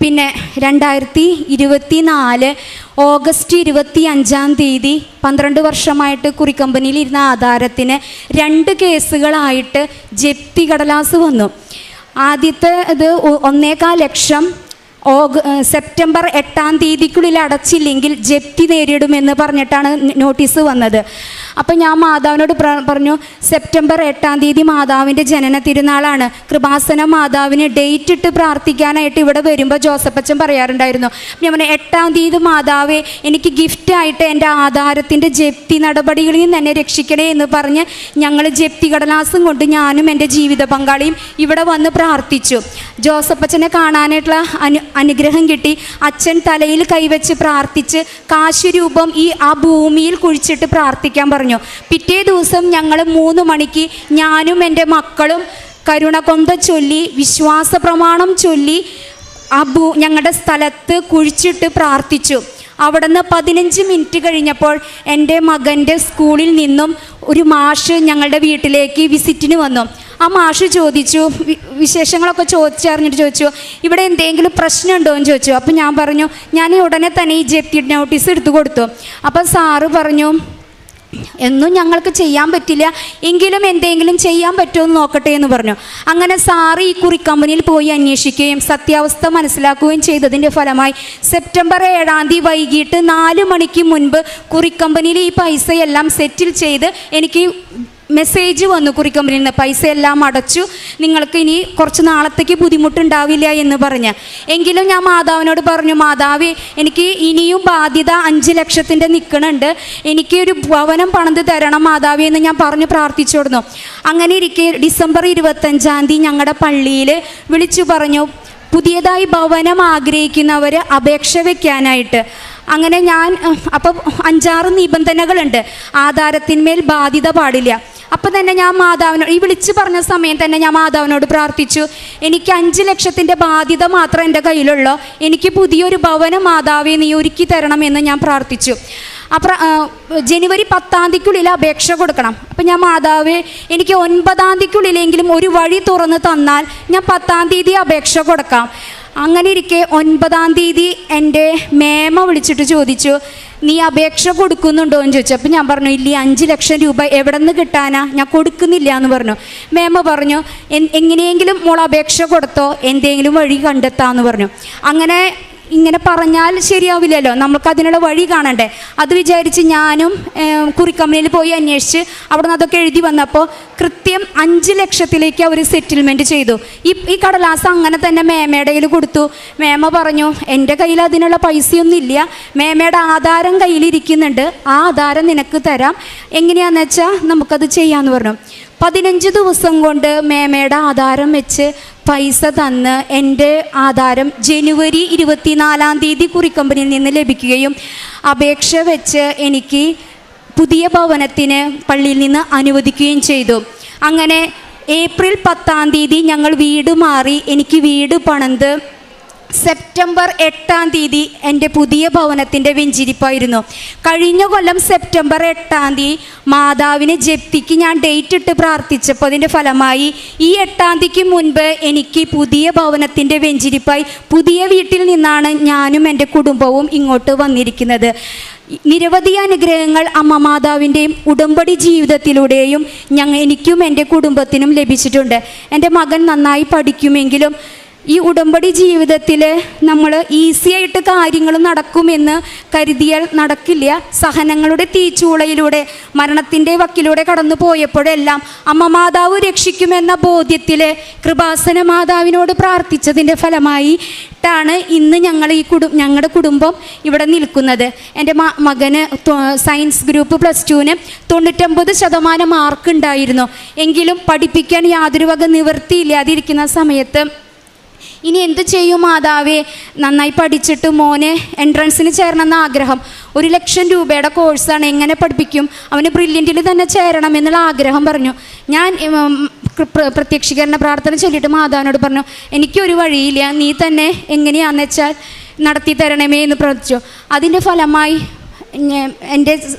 പിന്നെ 2024 ഓഗസ്റ്റ് 25 12 വർഷമായിട്ട് കുറിക്കമ്പനിയിൽ ഇരുന്ന ആധാരത്തിന് 2 കേസുകളായിട്ട് ജപ്തി കടലാസ് വന്നു. ആദ്യത്തെ ഇത് 1.25 ലക്ഷം സെപ്റ്റംബർ 8 അടച്ചില്ലെങ്കിൽ ജപ്തി നേരിടുമെന്ന് പറഞ്ഞിട്ടാണ് നോട്ടീസ് വന്നത്. അപ്പം ഞാൻ മാതാവിനോട് പറഞ്ഞു, സെപ്റ്റംബർ 8 മാതാവിൻ്റെ ജനന തിരുനാളാണ്. കൃപാസന മാതാവിന് ഡേറ്റ് ഇട്ട് പ്രാർത്ഥിക്കാനായിട്ട് ഇവിടെ വരുമ്പോൾ ജോസഫച്ചൻ പറയാറുണ്ടായിരുന്നു. ഞാൻ പറഞ്ഞു, 8 മാതാവേ എനിക്ക് ഗിഫ്റ്റായിട്ട് എൻ്റെ ആധാരത്തിൻ്റെ ജപ്തി നടപടികളിൽ നിന്ന് എന്നെ രക്ഷിക്കണേ എന്ന് പറഞ്ഞ് ഞങ്ങൾ ജപ്തി കടലാസും കൊണ്ട് ഞാനും എൻ്റെ ജീവിത പങ്കാളിയും ഇവിടെ വന്ന് പ്രാർത്ഥിച്ചു. ജോസഫച്ചനെ കാണാനായിട്ടുള്ള അനുഗ്രഹം കിട്ടി. അച്ഛൻ തലയിൽ കൈവച്ച് പ്രാർത്ഥിച്ച് കാശുരൂപം ആ ഭൂമിയിൽ കുഴിച്ചിട്ട് പ്രാർത്ഥിക്കാൻ പറഞ്ഞു. പിറ്റേ ദിവസം ഞങ്ങൾ 3 മണിക്ക് ഞാനും എൻ്റെ മക്കളും കരുണകൊന്ത ചൊല്ലി വിശ്വാസ പ്രമാണം ചൊല്ലി ഞങ്ങളുടെ സ്ഥലത്ത് കുഴിച്ചിട്ട് പ്രാർത്ഥിച്ചു. അവിടെ നിന്ന് 15 മിനിറ്റ് കഴിഞ്ഞപ്പോൾ എൻ്റെ മകൻ്റെ സ്കൂളിൽ നിന്നും ഒരു മാഷ് ഞങ്ങളുടെ വീട്ടിലേക്ക് വിസിറ്റിന് വന്നു. ആ മാഷ് ചോദിച്ചു, വിശേഷങ്ങളൊക്കെ ചോദിച്ചറിഞ്ഞിട്ട് ചോദിച്ചു, ഇവിടെ എന്തെങ്കിലും പ്രശ്നമുണ്ടോ എന്ന് ചോദിച്ചു. അപ്പം ഞാൻ പറഞ്ഞു, ഞാൻ ഉടനെ തന്നെ ഈ ജപ്തി നോട്ടീസ് എടുത്തു കൊടുത്തു. അപ്പം സാറ് പറഞ്ഞു, എന്നും ഞങ്ങൾക്ക് ചെയ്യാൻ പറ്റില്ല, എങ്കിലും എന്തെങ്കിലും ചെയ്യാൻ പറ്റുമോ എന്ന് നോക്കട്ടെ എന്ന് പറഞ്ഞു. അങ്ങനെ സാറ് ഈ കുറിക്കമ്പനിയിൽ പോയി അന്വേഷിക്കുകയും സത്യാവസ്ഥ മനസ്സിലാക്കുകയും ചെയ്തതിൻ്റെ ഫലമായി സെപ്റ്റംബർ 7 വൈകിട്ട് 4 മണിക്ക് മുൻപ് കുറിക്കമ്പനിയിൽ ഈ പൈസയെല്ലാം സെറ്റിൽ ചെയ്ത് എനിക്ക് മെസ്സേജ് വന്നു. കുറിക്കമ്പനിയിൽ നിന്ന് പൈസയെല്ലാം അടച്ചു, നിങ്ങൾക്ക് ഇനി കുറച്ച് നാളത്തേക്ക് ബുദ്ധിമുട്ടുണ്ടാവില്ല എന്ന് പറഞ്ഞ്. എങ്കിലും ഞാൻ മാതാവിനോട് പറഞ്ഞു, മാതാവേ എനിക്ക് ഇനിയും ബാധ്യത 5 ലക്ഷത്തിൻ്റെ നിൽക്കണുണ്ട്, എനിക്ക് ഒരു ഭവനം പണിത് തരണം മാതാവേ എന്ന് ഞാൻ പറഞ്ഞു പ്രാർത്ഥിച്ചു കൊടുന്നു. അങ്ങനെ ഇരിക്കെ ഡിസംബർ 25 ഞങ്ങളുടെ പള്ളിയിൽ വിളിച്ചു പറഞ്ഞു, പുതിയതായി ഭവനം ആഗ്രഹിക്കുന്നവർ അപേക്ഷ വയ്ക്കാനായിട്ട്. അങ്ങനെ ഞാൻ അപ്പം 5-6 നിബന്ധനകളുണ്ട്. ആധാരത്തിന്മേൽ ബാധ്യത പാടില്ല. അപ്പം തന്നെ ഞാൻ മാതാവിനോട് ഈ വിളിച്ച് പറഞ്ഞ സമയം തന്നെ ഞാൻ മാതാവിനോട് പ്രാർത്ഥിച്ചു, എനിക്ക് 5 ലക്ഷത്തിൻ്റെ ബാധ്യത മാത്രമേ എൻ്റെ കയ്യിലുള്ളൂ, എനിക്ക് പുതിയൊരു ഭവനം മാതാവേ നീ ഒരുക്കി തരണമെന്ന് ഞാൻ പ്രാർത്ഥിച്ചു. അപ്പം ജനുവരി 10 അപേക്ഷ കൊടുക്കണം. അപ്പം ഞാൻ മാതാവേ എനിക്ക് 9 ഒരു വഴി തുറന്ന് തന്നാൽ ഞാൻ 10 അപേക്ഷ കൊടുക്കാം. അങ്ങനെ ഇരിക്കെ 9 എൻ്റെ മേമ വിളിച്ചിട്ട് ചോദിച്ചു, നീ അപേക്ഷ കൊടുക്കുന്നുണ്ടോ എന്ന് ചോദിച്ചു. അപ്പം ഞാൻ പറഞ്ഞു, ഇല്ല, 5 ലക്ഷം രൂപ എവിടെ നിന്ന് കിട്ടാനാ, ഞാൻ കൊടുക്കുന്നില്ല എന്ന് പറഞ്ഞു. മേമ പറഞ്ഞു, എങ്ങനെയെങ്കിലും മോൾ അപേക്ഷ കൊടുത്തോ, എന്തെങ്കിലും വഴി കണ്ടെത്താമെന്ന് പറഞ്ഞു. അങ്ങനെ ഇങ്ങനെ പറഞ്ഞാൽ ശരിയാവില്ലല്ലോ, നമുക്ക് അതിനുള്ള വഴി കാണണ്ടേ. അത് വിചാരിച്ച് ഞാനും കുറിക്കമ്പനിയിൽ പോയി അന്വേഷിച്ച് അവിടെ നിന്ന് അതൊക്കെ എഴുതി വന്നപ്പോൾ കൃത്യം 5 ലക്ഷത്തിലേക്ക് അവർ സെറ്റിൽമെൻറ്റ് ചെയ്തു. ഈ കടലാസ് അങ്ങനെ തന്നെ മേമയുടെ കയ്യിൽ കൊടുത്തു. മേമ പറഞ്ഞു, എൻ്റെ കയ്യിൽ അതിനുള്ള പൈസയൊന്നും ഇല്ല, മേമയുടെ ആധാരം കയ്യിലിരിക്കുന്നുണ്ട്, ആ ആധാരം നിനക്ക് തരാം, എങ്ങനെയാണെന്ന് വെച്ചാൽ നമുക്കത് ചെയ്യാമെന്ന് പറഞ്ഞു. 15 ദിവസം കൊണ്ട് മേമയുടെ ആധാരം വെച്ച് പൈസ തന്ന് എൻ്റെ ആധാരം ജനുവരി 24 കുറിക്കമ്പനിയിൽ നിന്ന് ലഭിക്കുകയും അപേക്ഷ വെച്ച് എനിക്ക് പുതിയ ഭവനത്തിന് പള്ളിയിൽ നിന്ന് അനുവദിക്കുകയും ചെയ്തു. അങ്ങനെ ഏപ്രിൽ 10 ഞങ്ങൾ വീട് മാറി. എനിക്ക് വീട് പണിത് സെപ്റ്റംബർ 8 എൻ്റെ പുതിയ ഭവനത്തിൻ്റെ വെഞ്ചിരിപ്പായിരുന്നു. കഴിഞ്ഞ കൊല്ലം സെപ്റ്റംബർ 8 മാതാവിനെ ജപ്തിക്ക് ഞാൻ ഡേറ്റ് ഇട്ട് പ്രാർത്ഥിച്ചപ്പോൾ അതിൻ്റെ ഫലമായി ഈ 8 മുൻപ് എനിക്ക് പുതിയ ഭവനത്തിൻ്റെ വെഞ്ചിരിപ്പായി പുതിയ വീട്ടിൽ നിന്നാണ് ഞാനും എൻ്റെ കുടുംബവും ഇങ്ങോട്ട് വന്നിരിക്കുന്നത്. നിരവധി അനുഗ്രഹങ്ങൾ അമ്മ മാതാവിൻ്റെയും ഉടമ്പടി ജീവിതത്തിലൂടെയും എനിക്കും എൻ്റെ കുടുംബത്തിനും ലഭിച്ചിട്ടുണ്ട്. എൻ്റെ മകൻ നന്നായി പഠിക്കുമെങ്കിലും ഈ ഉടമ്പടി ജീവിതത്തിൽ നമ്മൾ ഈസിയായിട്ട് കാര്യങ്ങൾ നടക്കുമെന്ന് കരുതിയാൽ നടക്കില്ല. സഹനങ്ങളുടെ തീച്ചൂളയിലൂടെ മരണത്തിൻ്റെ വക്കിലൂടെ കടന്നു പോയപ്പോഴെല്ലാം അമ്മ മാതാവ് രക്ഷിക്കുമെന്ന ബോധ്യത്തിൽ കൃപാസന മാതാവിനോട് പ്രാർത്ഥിച്ചതിൻ്റെ ഫലമായിട്ടാണ് ഇന്ന് ഞങ്ങളുടെ കുടുംബം ഇവിടെ നിൽക്കുന്നത്. എൻ്റെ മകന് സയൻസ് ഗ്രൂപ്പ് +2 99% മാർക്ക് ഉണ്ടായിരുന്നു. എങ്കിലും പഠിപ്പിക്കാൻ യാതൊരു വക നിവൃത്തിയില്ലാതിരിക്കുന്ന സമയത്ത് ഇനി എന്ത് ചെയ്യും മാതാവേ, നന്നായി പഠിച്ചിട്ട് മോനെ എൻട്രൻസിന് ചേരണമെന്ന ആഗ്രഹം. 1,00,000 രൂപയുടെ കോഴ്സാണ്, എങ്ങനെ പഠിപ്പിക്കും, അവന് ബ്രില്യൻറ്റിൽ തന്നെ ചേരണം എന്നുള്ള ആഗ്രഹം പറഞ്ഞു. ഞാൻ പ്രത്യക്ഷീകരണ പ്രാർത്ഥന ചൊല്ലിയിട്ട് മാതാവിനോട് പറഞ്ഞു, എനിക്കൊരു വഴിയില്ല, നീ തന്നെ എങ്ങനെയാണെന്ന് വെച്ചാൽ നടത്തി തരണമേ എന്ന് പ്രാർത്ഥിച്ചു. അതിൻ്റെ ഫലമായി എൻ്റെ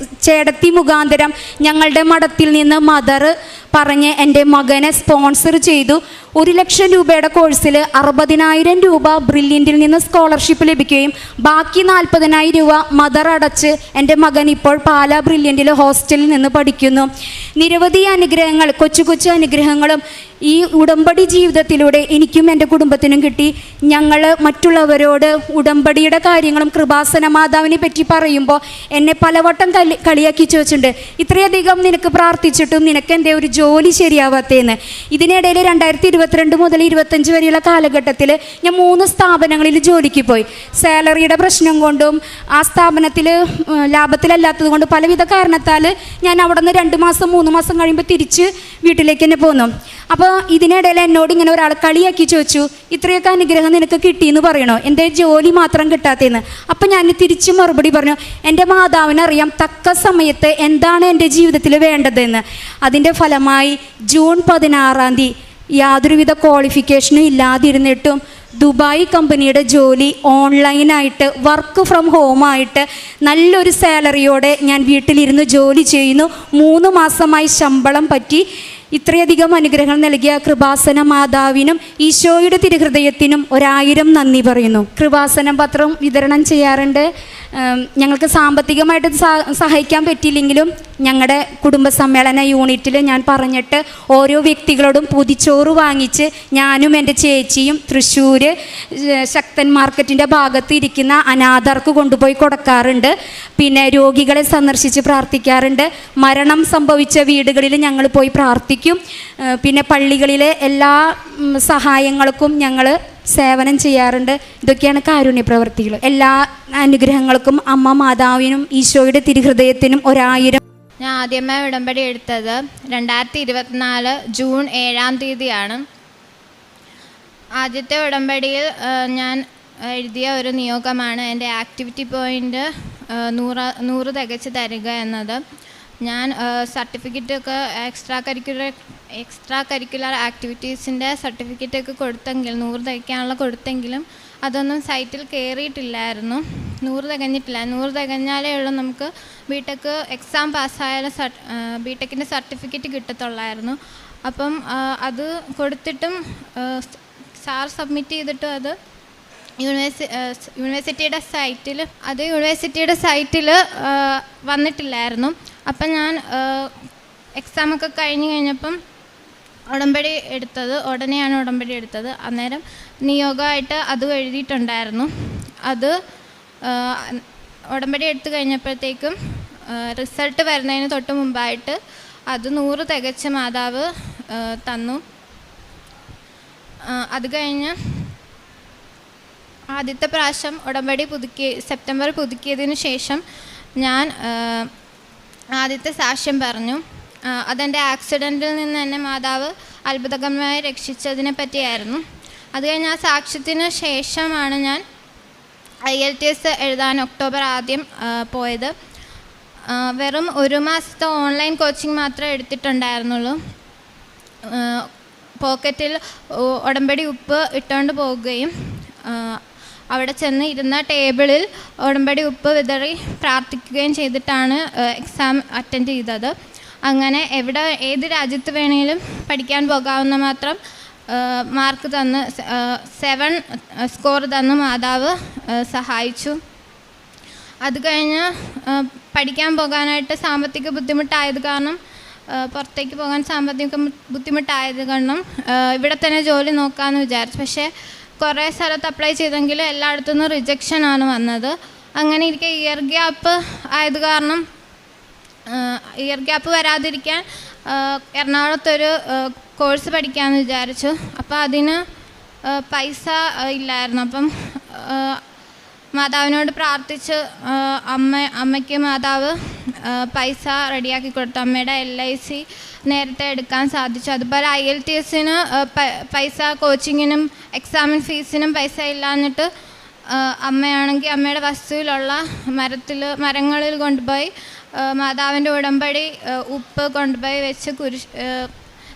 ചേടത്തി മുഖാന്തരം ഞങ്ങളുടെ മഠത്തിൽ നിന്ന് മദർ പറഞ്ഞ് എൻ്റെ മകനെ സ്പോൺസർ ചെയ്തു. 1,00,000 രൂപയുടെ കോഴ്സിൽ 60,000 രൂപ ബ്രില്യൻറ്റിൽ നിന്ന് സ്കോളർഷിപ്പ് ലഭിക്കുകയും ബാക്കി 40,000 രൂപ മദർ അടച്ച് എൻ്റെ മകൻ ഇപ്പോൾ പാലാ ബ്രില്യൻറ്റിൽ ഹോസ്റ്റലിൽ നിന്ന് പഠിക്കുന്നു. നിരവധി അനുഗ്രഹങ്ങൾ, കൊച്ചു കൊച്ചു അനുഗ്രഹങ്ങളും ഈ ഉടമ്പടി ജീവിതത്തിലൂടെ എനിക്കും എൻ്റെ കുടുംബത്തിനും കിട്ടി. ഞങ്ങൾ മറ്റുള്ളവരോട് ഉടമ്പടിയുടെ കാര്യങ്ങളും കൃപാസന മാതാവിനെ പറ്റി പറയുമ്പോൾ എന്നെ പലവട്ടം കളിയാക്കി ചോദിച്ചിട്ടുണ്ട്, ഇത്രയധികം നിനക്ക് പ്രാർത്ഥിച്ചിട്ടും നിനക്ക് എൻ്റെ ഒരു ജോലി ശരിയാവാത്തേന്ന്. ഇതിനിടയിൽ 2022 മുതൽ 2025 വരെയുള്ള കാലഘട്ടത്തിൽ ഞാൻ 3 സ്ഥാപനങ്ങളിൽ ജോലിക്ക് പോയി. സാലറിയുടെ പ്രശ്നം കൊണ്ടും ആ സ്ഥാപനത്തിൽ ലാഭത്തിലല്ലാത്തത് കൊണ്ട് പലവിധ കാരണത്താൽ ഞാൻ അവിടെ നിന്ന് 2 മാസം 3 മാസം കഴിയുമ്പോൾ തിരിച്ച് വീട്ടിലേക്ക് തന്നെ പോന്നു. അപ്പോൾ ഇതിനിടയിൽ എന്നോട് ഇങ്ങനെ ഒരാൾ കളിയാക്കി ചോദിച്ചു, ഇത്രയൊക്കെ അനുഗ്രഹം നിനക്ക് കിട്ടിയെന്ന് പറയണോ, എൻ്റെ ജോലി മാത്രം കിട്ടാത്തതെന്ന്. അപ്പം ഞാൻ തിരിച്ച് മറുപടി പറഞ്ഞു, എൻ്റെ മാതാവിനറിയാം തക്ക സമയത്ത് എന്താണ് എൻ്റെ ജീവിതത്തിൽ വേണ്ടതെന്ന്. അതിൻ്റെ ഫലമായി ജൂൺ 16 യാതൊരുവിധ ക്വാളിഫിക്കേഷനും ഇല്ലാതിരുന്നിട്ടും ദുബായ് കമ്പനിയുടെ ജോലി ഓൺലൈനായിട്ട് വർക്ക് ഫ്രം ഹോമായിട്ട് നല്ലൊരു സാലറിയോടെ ഞാൻ വീട്ടിലിരുന്ന് ജോലി ചെയ്യുന്നു. 3 മാസമായി ശമ്പളം പറ്റി. ഇത്രയധികം അനുഗ്രഹങ്ങൾ നൽകിയ കൃപാസന മാതാവിനും ഈശോയുടെ തിരുഹൃദയത്തിനും 1000 നന്ദി പറയുന്നു. കൃപാസനം പത്രം വിതരണം ചെയ്യാറുണ്ട്. ഞങ്ങൾക്ക് സാമ്പത്തികമായിട്ട് സഹായിക്കാൻ പറ്റിയില്ലെങ്കിലും ഞങ്ങളുടെ കുടുംബ സമ്മേളന യൂണിറ്റിൽ ഞാൻ പറഞ്ഞിട്ട് ഓരോ വ്യക്തികളോടും പൊതിച്ചോറ് വാങ്ങിച്ച് ഞാനും എൻ്റെ ചേച്ചിയും തൃശ്ശൂർ ശക്തൻ മാർക്കറ്റിൻ്റെ ഭാഗത്ത് ഇരിക്കുന്ന അനാഥർക്ക് കൊണ്ടുപോയി കൊടുക്കാറുണ്ട്. പിന്നെ രോഗികളെ സന്ദർശിച്ച് പ്രാർത്ഥിക്കാറുണ്ട്. മരണം സംഭവിച്ച വീടുകളിൽ ഞങ്ങൾ പോയി പ്രാർത്ഥിക്കും. പിന്നെ പള്ളികളിലെ എല്ലാ സഹായങ്ങൾക്കും ഞങ്ങൾ സേവനം ചെയ്യാറുണ്ട്. ഇതൊക്കെയാണ് കാരുണ്യ പ്രവൃത്തികൾ. എല്ലാ അനുഗ്രഹങ്ങൾക്കും അമ്മ മാതാവിനും ഈശോയുടെ തിരുഹൃദയത്തിനും 1000. ഞാൻ ആദ്യമായി ഉടമ്പടി എടുത്തത് 2024 ജൂൺ 7 ആദ്യത്തെ ഉടമ്പടിയിൽ ഞാൻ എഴുതിയ ഒരു നിയോഗമാണ് എൻ്റെ ആക്ടിവിറ്റി പോയിൻ്റ് 100 തികച്ച് തരിക എന്നത്. ഞാൻ സർട്ടിഫിക്കറ്റൊക്കെ എക്സ്ട്രാ കരിക്കുലർ ആക്ടിവിറ്റീസിൻ്റെ സർട്ടിഫിക്കറ്റൊക്കെ കൊടുത്തെങ്കിൽ 100 തികയ്ക്കാനുള്ള കൊടുത്തെങ്കിലും അതൊന്നും സൈറ്റിൽ കയറിയിട്ടില്ലായിരുന്നു. 100 തികഞ്ഞിട്ടില്ല. 100 തികഞ്ഞാലേ ഉള്ളൂ നമുക്ക് ബിടെക് എക്സാം പാസ്സായാലും ബിടെക്കിൻ്റെ സർട്ടിഫിക്കറ്റ് കിട്ടത്തുള്ളായിരുന്നു. അപ്പം അത് കൊടുത്തിട്ടും സാർ സബ്മിറ്റ് ചെയ്തിട്ടും അത് യൂണിവേഴ്സിറ്റിയുടെ സൈറ്റിൽ വന്നിട്ടില്ലായിരുന്നു. അപ്പം ഞാൻ എക്സാമൊക്കെ കഴിഞ്ഞപ്പം ഉടനെയാണ് ഉടമ്പടി എടുത്തത്. അന്നേരം നിയോഗമായിട്ട് അതും എഴുതിയിട്ടുണ്ടായിരുന്നു. അത് ഉടമ്പടി എടുത്തു കഴിഞ്ഞപ്പോഴത്തേക്കും റിസൾട്ട് വരുന്നതിന് തൊട്ട് മുമ്പായിട്ട് അത് 100 തികച്ച മാതാവ് തന്നു. അത് കഴിഞ്ഞ് ആദ്യത്തെ പ്രാവശ്യം ഉടമ്പടി സെപ്റ്റംബർ പുതുക്കിയതിന് ശേഷം ഞാൻ ആദ്യത്തെ സാക്ഷ്യം പറഞ്ഞു. അതെൻ്റെ ആക്സിഡൻറ്റിൽ നിന്ന് എന്നെ മാതാവ് അത്ഭുതകരമായി രക്ഷിച്ചതിനെ പറ്റിയായിരുന്നു. അത് കഴിഞ്ഞ് ആ സാക്ഷ്യത്തിന് ശേഷമാണ് ഞാൻ IELTS എഴുതാൻ ഒക്ടോബർ 1 പോയത്. വെറും 1 മാസത്തെ ഓൺലൈൻ കോച്ചിങ് മാത്രമേ എടുത്തിട്ടുണ്ടായിരുന്നുള്ളൂ. പോക്കറ്റിൽ ഉടമ്പടി ഉപ്പ് ഇട്ടുകൊണ്ട് പോവുകയും അവിടെ ചെന്ന് ഇരുന്ന ടേബിളിൽ ഉടമ്പടി ഉപ്പ് വിതറി പ്രാർത്ഥിക്കുകയും ചെയ്തിട്ടാണ് എക്സാം അറ്റൻഡ് ചെയ്തത്. അങ്ങനെ ഏത് രാജ്യത്ത് വേണമെങ്കിലും പഠിക്കാൻ പോകാവുന്ന മാത്രം മാർക്ക് തന്ന് 7 സ്കോർ തന്ന് മാതാവ് സഹായിച്ചു. അത് കഴിഞ്ഞ് പഠിക്കാൻ പോകാനായിട്ട് സാമ്പത്തിക ബുദ്ധിമുട്ടായത് കാരണം, പുറത്തേക്ക് പോകാൻ സാമ്പത്തിക ബുദ്ധിമുട്ടായത് കാരണം ഇവിടെ തന്നെ ജോലി നോക്കാമെന്ന് വിചാരിച്ചു. പക്ഷേ കുറേ സ്ഥലത്ത് അപ്ലൈ ചെയ്തെങ്കിൽ എല്ലായിടത്തു നിന്നും റിജക്ഷനാണ് വന്നത്. അങ്ങനെ ഇരിക്കെ ഇയർ ഗ്യാപ്പ് ആയത് കാരണം ഇയർ ഗ്യാപ്പ് വരാതിരിക്കാൻ എറണാകുളത്തൊരു കോഴ്സ് പഠിക്കാമെന്ന് വിചാരിച്ചു. അപ്പോൾ അതിന് പൈസ ഇല്ലായിരുന്നു. അപ്പം മാതാവിനോട് പ്രാർത്ഥിച്ച് അമ്മയ്ക്ക് മാതാവ് പൈസ റെഡിയാക്കി കൊടുത്തു. അമ്മയുടെ LIC നേരത്തെ എടുക്കാൻ സാധിച്ചു. അതുപോലെ IELTS-ന് പൈസ, കോച്ചിങ്ങിനും എക്സാമിൻ ഫീസിനും പൈസ ഇല്ലാഞ്ഞിട്ട് അമ്മയാണെങ്കിൽ അമ്മയുടെ വസ്തുവിലുള്ള മരങ്ങളിൽ കൊണ്ടുപോയി മാതാവിൻ്റെ ഉടമ്പടി ഉപ്പ് കൊണ്ടുപോയി വെച്ച്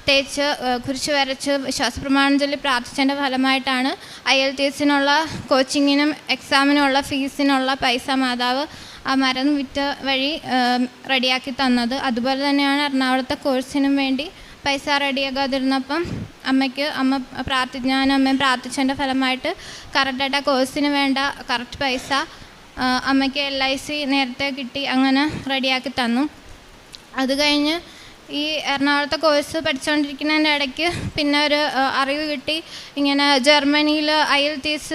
തേച്ച് കുരിശ് വരച്ച് വിശ്വാസപ്രമാണം ചൊല്ലി പ്രാർത്ഥിച്ചതിൻ്റെ ഫലമായിട്ടാണ് IELTS-നുള്ള കോച്ചിങ്ങിനും എക്സാമിനുള്ള ഫീസിനുള്ള പൈസ മാതാവ് ആ മരം വിറ്റ് വഴി റെഡിയാക്കി തന്നത്. അതുപോലെ തന്നെയാണ് എറണാകുളത്തെ കോഴ്സിനും വേണ്ടി പൈസ റെഡിയാക്കാതിരുന്നപ്പം ഞാനും അമ്മയും പ്രാർത്ഥിച്ചതിൻ്റെ ഫലമായിട്ട് കറക്റ്റായിട്ട് ആ കോഴ്സിന് വേണ്ട കറക്റ്റ് പൈസ അമ്മയ്ക്ക് LIC നേരത്തെ കിട്ടി. അങ്ങനെ റെഡിയാക്കി തന്നു. അത് കഴിഞ്ഞ് ഈ എറണാകുളത്തെ കോഴ്സ് പഠിച്ചുകൊണ്ടിരിക്കുന്നതിൻ്റെ ഇടയ്ക്ക് പിന്നെ ഒരു അറിവ് കിട്ടി, ഇങ്ങനെ ജർമ്മനിയിൽ IELTS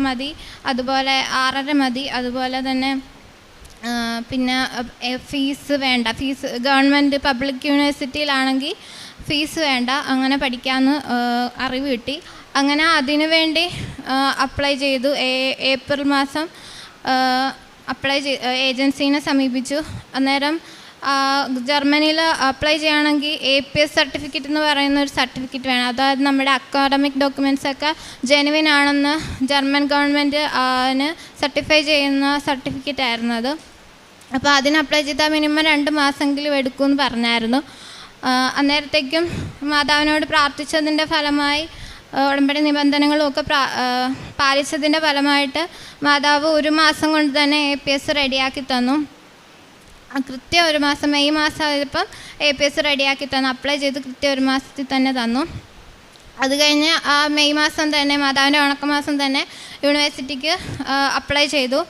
മതി, അതുപോലെ 6.5 മതി, അതുപോലെ തന്നെ പിന്നെ ഫീസ് വേണ്ട, ഫീസ് ഗവൺമെൻറ് പബ്ലിക് യൂണിവേഴ്സിറ്റിയിലാണെങ്കിൽ ഫീസ് വേണ്ട, അങ്ങനെ പഠിക്കാമെന്ന് അറിവ് കിട്ടി. അങ്ങനെ അതിനു വേണ്ടി അപ്ലൈ ചെയ്തു. ഏപ്രിൽ മാസം ഏജൻസീനെ സമീപിച്ചു. അന്നേരം ജർമ്മനിയിൽ അപ്ലൈ ചെയ്യുകയാണെങ്കിൽ APS സർട്ടിഫിക്കറ്റ് എന്ന് പറയുന്ന ഒരു സർട്ടിഫിക്കറ്റ് വേണം. അതായത് നമ്മുടെ അക്കാഡമിക് ഡോക്യുമെൻറ്റ്സൊക്കെ ജെനുവിൻ ആണെന്ന് ജർമ്മൻ ഗവൺമെൻറ് സർട്ടിഫൈ ചെയ്യുന്ന സർട്ടിഫിക്കറ്റ് ആയിരുന്നു അത്. അപ്പോൾ അതിന് അപ്ലൈ ചെയ്താൽ മിനിമം 2 മാസമെങ്കിലും എടുക്കുമെന്ന് പറഞ്ഞായിരുന്നു. അന്നേരത്തേക്കും മാതാവിനോട് പ്രാർത്ഥിച്ചതിൻ്റെ ഫലമായി ഉടമ്പടി നിബന്ധനകളും ഒക്കെ പാലിച്ചതിൻ്റെ ഫലമായിട്ട് മാതാവ് 1 മാസം കൊണ്ട് തന്നെ APS റെഡിയാക്കി തന്നു. കൃത്യം 1 മാസം, മെയ് മാസം ആയപ്പം APS റെഡിയാക്കി തന്നു. അപ്ലൈ ചെയ്ത് കൃത്യം 1 മാസത്തിൽ തന്നെ തന്നു. അത് കഴിഞ്ഞ് ആ മെയ് മാസം തന്നെ, മാതാവിൻ്റെ ഉണക്കമാസം തന്നെ യൂണിവേഴ്സിറ്റിക്ക് അപ്ലൈ ചെയ്തു.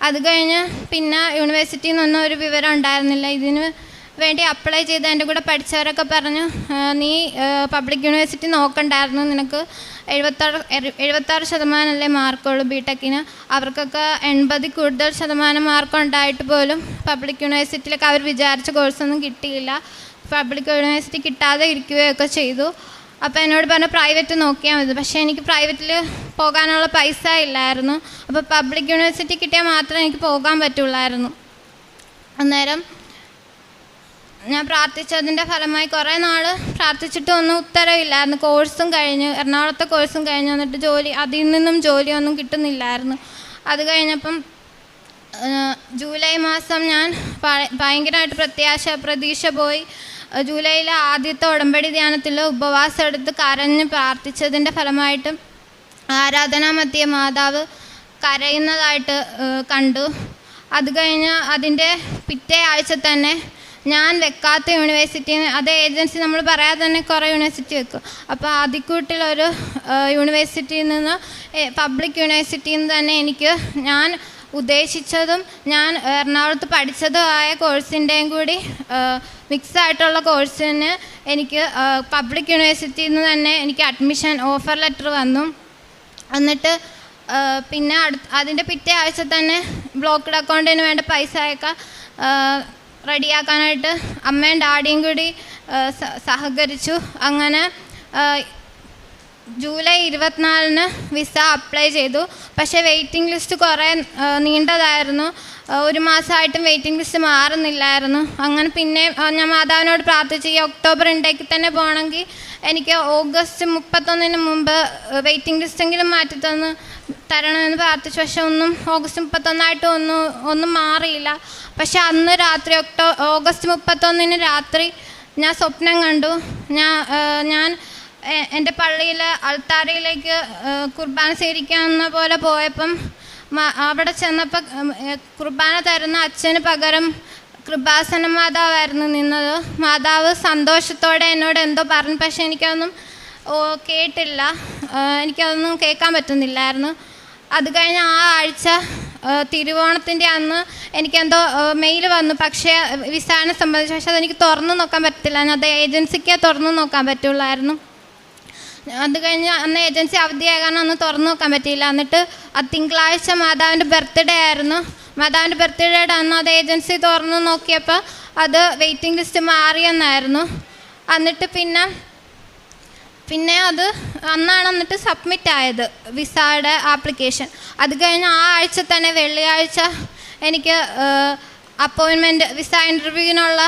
അത് കഴിഞ്ഞ് പിന്നെ യൂണിവേഴ്സിറ്റിയിൽ നിന്നൊന്നും ഒരു വിവരം ഉണ്ടായിരുന്നില്ല. ഇതിന് വേണ്ടി അപ്ലൈ ചെയ്ത് എൻ്റെ കൂടെ പഠിച്ചവരൊക്കെ പറഞ്ഞു, നീ പബ്ലിക് യൂണിവേഴ്സിറ്റി നോക്കണ്ടായിരുന്നു, നിനക്ക് 76% മാർക്കുള്ളൂ BTEC-ന്. അവർക്കൊക്കെ 80 കൂടുതൽ ശതമാനം മാർക്കുണ്ടായിട്ട് പോലും പബ്ലിക് യൂണിവേഴ്സിറ്റിയിലൊക്കെ അവർ വിചാരിച്ച കോഴ്സൊന്നും കിട്ടിയില്ല. പബ്ലിക് യൂണിവേഴ്സിറ്റി കിട്ടാതെ ഇരിക്കുകയൊക്കെ ചെയ്തു. അപ്പോൾ എന്നോട് പറഞ്ഞു പ്രൈവറ്റ് നോക്കിയാൽ മതി. പക്ഷേ എനിക്ക് പ്രൈവറ്റിൽ പോകാനുള്ള പൈസ ഇല്ലായിരുന്നു. അപ്പോൾ പബ്ലിക് യൂണിവേഴ്സിറ്റി കിട്ടിയാൽ മാത്രമേ എനിക്ക് പോകാൻ പറ്റുള്ളായിരുന്നു. അന്നേരം ഞാൻ പ്രാർത്ഥിച്ചതിൻ്റെ ഫലമായി കുറേ നാൾ പ്രാർത്ഥിച്ചിട്ടും ഒന്നും ഉത്തരവില്ലായിരുന്നു. കോഴ്സും കഴിഞ്ഞ്, എറണാകുളത്തെ കോഴ്സും കഴിഞ്ഞ് വന്നിട്ട് അതിൽ നിന്നും ജോലിയൊന്നും കിട്ടുന്നില്ലായിരുന്നു. അത് കഴിഞ്ഞപ്പം ജൂലൈ മാസം ഞാൻ ഭയങ്കരമായിട്ട് പ്രതീക്ഷ പോയി. ജൂലൈയിലെ ആദ്യത്തെ ഉടമ്പടി ധ്യാനത്തിൽ ഉപവാസം എടുത്ത് കരഞ്ഞ് പ്രാർത്ഥിച്ചതിൻ്റെ ഫലമായിട്ട് ആരാധനാ മധ്യേ മാതാവ് കരയുന്നതായിട്ട് കണ്ടു. അത് കഴിഞ്ഞ് അതിൻ്റെ പിറ്റേ ആഴ്ച തന്നെ ഞാൻ വെക്കാത്ത യൂണിവേഴ്സിറ്റിയിൽ നിന്ന്, അതേ ഏജൻസി നമ്മൾ പറയാതെ തന്നെ കുറേ യൂണിവേഴ്സിറ്റി വെക്കും. അപ്പോൾ ആദ്യക്കൂട്ടിലൊരു യൂണിവേഴ്സിറ്റിയിൽ നിന്ന്, പബ്ലിക് യൂണിവേഴ്സിറ്റിയിൽ നിന്ന് തന്നെ എനിക്ക് ഞാൻ ഉദ്ദേശിച്ചതും ഞാൻ എറണാകുളത്ത് പഠിച്ചതും ആയ കോഴ്സിൻ്റെയും കൂടി മിക്സായിട്ടുള്ള കോഴ്സിന് എനിക്ക് പബ്ലിക് യൂണിവേഴ്സിറ്റിയിൽ നിന്ന് തന്നെ എനിക്ക് അഡ്മിഷൻ ഓഫർ ലെറ്റർ വന്നു. എന്നിട്ട് പിന്നെ അതിൻ്റെ പിറ്റേ ആഴ്ച തന്നെ ബ്ലോക്ക്ഡ് അക്കൗണ്ടിന് വേണ്ട പൈസ അയക്കാൻ റെഡിയാക്കാനായിട്ട് അമ്മയും ഡാഡിയും കൂടി സഹകരിച്ചു. അങ്ങനെ ജൂലൈ 24-ന് വിസ അപ്ലൈ ചെയ്തു. പക്ഷേ വെയിറ്റിംഗ് ലിസ്റ്റ് കുറേ നീണ്ടതായിരുന്നു. 1 മാസമായിട്ടും വെയിറ്റിംഗ് ലിസ്റ്റ് മാറുന്നില്ലായിരുന്നു. അങ്ങനെ പിന്നെ ഞാൻ മാതാവിനോട് പ്രാർത്ഥിച്ചു, ഈ ഒക്ടോബർ ഇൻടേക്കിൽ തന്നെ പോകണമെങ്കിൽ എനിക്ക് ഓഗസ്റ്റ് 31-ന് മുമ്പ് വെയിറ്റിംഗ് ലിസ്റ്റെങ്കിലും മാറ്റി തരണമെന്ന് പ്രാർത്ഥിച്ചു. പക്ഷെ ഓഗസ്റ്റ് 31 ഒന്നും മാറിയില്ല. പക്ഷെ അന്ന് രാത്രി ഓഗസ്റ്റ് 31-ന് രാത്രി ഞാൻ സ്വപ്നം കണ്ടു. ഞാൻ എൻ്റെ പള്ളിയിൽ അൾത്താരയിലേക്ക് കുർബാന സ്വീകരിക്കാവുന്ന പോലെ പോയപ്പം അവിടെ ചെന്നപ്പോൾ കുർബാന തരുന്ന അച്ഛന് പകരം കൃപാസന മാതാവായിരുന്നു നിന്നത്. മാതാവ് സന്തോഷത്തോടെ എന്നോട് എന്തോ പറഞ്ഞു, പക്ഷെ എനിക്കതൊന്നും കേട്ടില്ല, എനിക്കതൊന്നും കേൾക്കാൻ പറ്റുന്നില്ലായിരുന്നു. അത് കഴിഞ്ഞ് ആ ആഴ്ച തിരുവോണത്തിൻ്റെ അന്ന് എനിക്കെന്തോ മെയിൽ വന്നു, പക്ഷേ വിസാനെ സംബന്ധിച്ച്. പക്ഷെ അതെനിക്ക് തുറന്നു നോക്കാൻ പറ്റത്തില്ല, അത് ഏജൻസിക്ക് തുറന്നു നോക്കാൻ പറ്റുള്ളായിരുന്നു. അത് കഴിഞ്ഞ് അന്ന് ഏജൻസി അവധിയാകാൻ അന്ന് തുറന്നു നോക്കാൻ പറ്റിയില്ല. എന്നിട്ട് തിങ്കളാഴ്ച മാതാവിൻ്റെ ബർത്ത്ഡേ ആയിരുന്നു. മാതാവിൻ്റെ ബർത്ത്ഡേയുടെ അന്ന് അത് ഏജൻസി തുറന്നു നോക്കിയപ്പോൾ അത് വെയിറ്റിംഗ് ലിസ്റ്റ് മാറിയെന്നായിരുന്നു. എന്നിട്ട് പിന്നെ അത് അന്നാണ് എന്നിട്ട് സബ്മിറ്റ് ആയത് വിസയുടെ ആപ്ലിക്കേഷൻ. അത് കഴിഞ്ഞ് ആ ആഴ്ച തന്നെ വെള്ളിയാഴ്ച എനിക്ക് അപ്പോയിൻമെൻറ്റ് വിസ ഇൻ്റർവ്യൂവിനുള്ള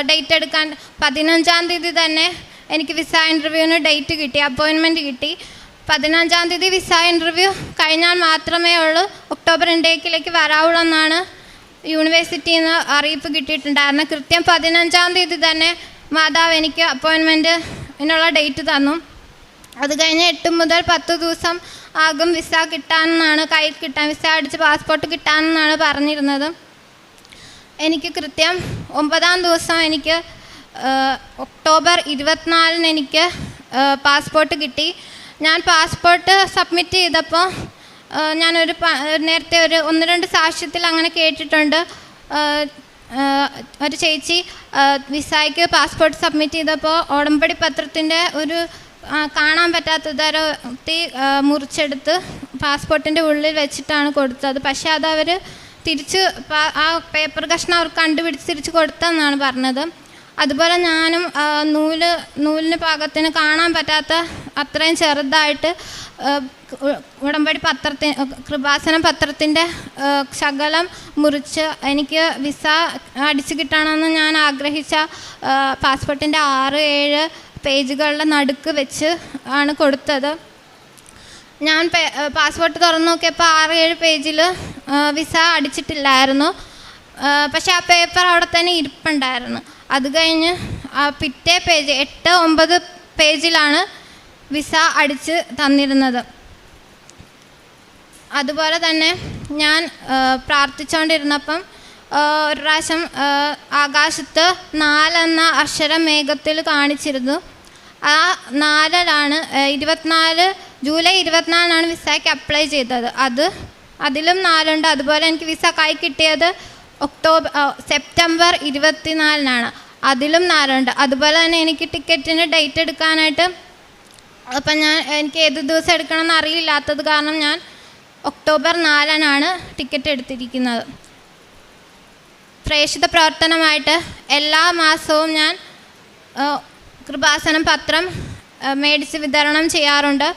ഡേറ്റ് എടുക്കാൻ 15-ാം തീയതി തന്നെ എനിക്ക് വിസ ഇൻ്റർവ്യൂവിന് ഡേറ്റ് കിട്ടി, അപ്പോയിൻമെൻറ്റ് കിട്ടി. 15-ാം തീയതി വിസ ഇൻ്റർവ്യൂ കഴിഞ്ഞാൽ മാത്രമേ ഉള്ളൂ ഒക്ടോബർ ഇൻടേക്കിലേക്ക് വരാവുള്ളൂ എന്നാണ് യൂണിവേഴ്സിറ്റിയിൽ നിന്ന് അറിയിപ്പ് കിട്ടിയിട്ടുണ്ടായിരുന്നു. കൃത്യം 15-ാം തീയതി തന്നെ മാതാവ് എനിക്ക് അപ്പോയിൻമെൻറ്റിനുള്ള ഡേറ്റ് തന്നു. അത് കഴിഞ്ഞ് 8 മുതൽ 10 ദിവസം ആകും വിസ കിട്ടാനെന്നാണ്, കയ്യിൽ കിട്ടാൻ, വിസ അടിച്ച് പാസ്പോർട്ട് കിട്ടാനെന്നാണ് പറഞ്ഞിരുന്നത്. എനിക്ക് കൃത്യം 9-ാം ദിവസം എനിക്ക് ഒക്ടോബർ 24-ന് എനിക്ക് പാസ്പോർട്ട് കിട്ടി. ഞാൻ പാസ്പോർട്ട് സബ്മിറ്റ് ചെയ്തപ്പോൾ ഞാനൊരു നേരത്തെ ഒരു 1-2 സാക്ഷ്യത്തിൽ അങ്ങനെ കേട്ടിട്ടുണ്ട്. ഒരു ചേച്ചി വിസയ്ക്ക് പാസ്പോർട്ട് സബ്മിറ്റ് ചെയ്തപ്പോൾ ഉടമ്പടി പത്രത്തിൻ്റെ ഒരു കാണാൻ പറ്റാത്ത തരം മുറിച്ചെടുത്ത് പാസ്പോർട്ടിൻ്റെ ഉള്ളിൽ വെച്ചിട്ടാണ് കൊടുത്തത്. പക്ഷേ അതവർ തിരിച്ച് ആ പേപ്പർ കഷ്ണം അവർക്ക് കണ്ടുപിടിച്ച് തിരിച്ച് കൊടുത്തെന്നാണ് പറഞ്ഞത്. അതുപോലെ ഞാനും നൂലിന് പാകത്തിന് കാണാൻ പറ്റാത്ത അത്രയും ചെറുതായിട്ട് ഉടമ്പടി കൃപാസനം പത്രത്തിൻ്റെ ശകലം മുറിച്ച് എനിക്ക് വിസ അടിച്ചു കിട്ടണമെന്ന് ഞാൻ ആഗ്രഹിച്ച പാസ്പോർട്ടിൻ്റെ 6-7 പേജുകളുടെ നടുക്ക് വെച്ച് ആണ് കൊടുത്തത്. ഞാൻ പാസ്പോർട്ട് തുറന്നു നോക്കിയപ്പോൾ 6-7 പേജിൽ വിസ അടിച്ചിട്ടില്ലായിരുന്നു. പക്ഷെ ആ പേപ്പർ അവിടെ തന്നെ ഇരിപ്പുണ്ടായിരുന്നു. അത് കഴിഞ്ഞ് പിറ്റേ പേജ് 8-9 പേജിലാണ് വിസ അടിച്ച് തന്നിരുന്നത്. അതുപോലെ തന്നെ ഞാൻ പ്രാർത്ഥിച്ചുകൊണ്ടിരുന്നപ്പം ഒരു പ്രാവശ്യം ആകാശത്ത് 4 എന്ന അക്ഷരം മേഘത്തിൽ കാണിച്ചിരുന്നു. ആ 4-ലാണ് ജൂലൈ 24-നാണ് വിസയ്ക്ക് അപ്ലൈ ചെയ്തത്. അതിലും 4 ഉണ്ട്. അതുപോലെ എനിക്ക് വിസ കൈ കിട്ടിയത് സെപ്റ്റംബർ 24-നാണ്. അതിലും 4 ഉണ്ട്. അതുപോലെ തന്നെ എനിക്ക് ടിക്കറ്റിന് ഡേറ്റ് എടുക്കാനായിട്ട് അപ്പം എനിക്ക് ഏത് ദിവസം എടുക്കണമെന്ന് അറിയില്ലാത്തത് കാരണം ഞാൻ ഒക്ടോബർ 4-നാണ് ടിക്കറ്റ് എടുത്തിരിക്കുന്നത്. പ്രേക്ഷിത പ്രവർത്തനമായിട്ട് എല്ലാ മാസവും ഞാൻ കൃപാസനം പത്രം മേടിച്ച് വിതരണം ചെയ്യാറുണ്ട്.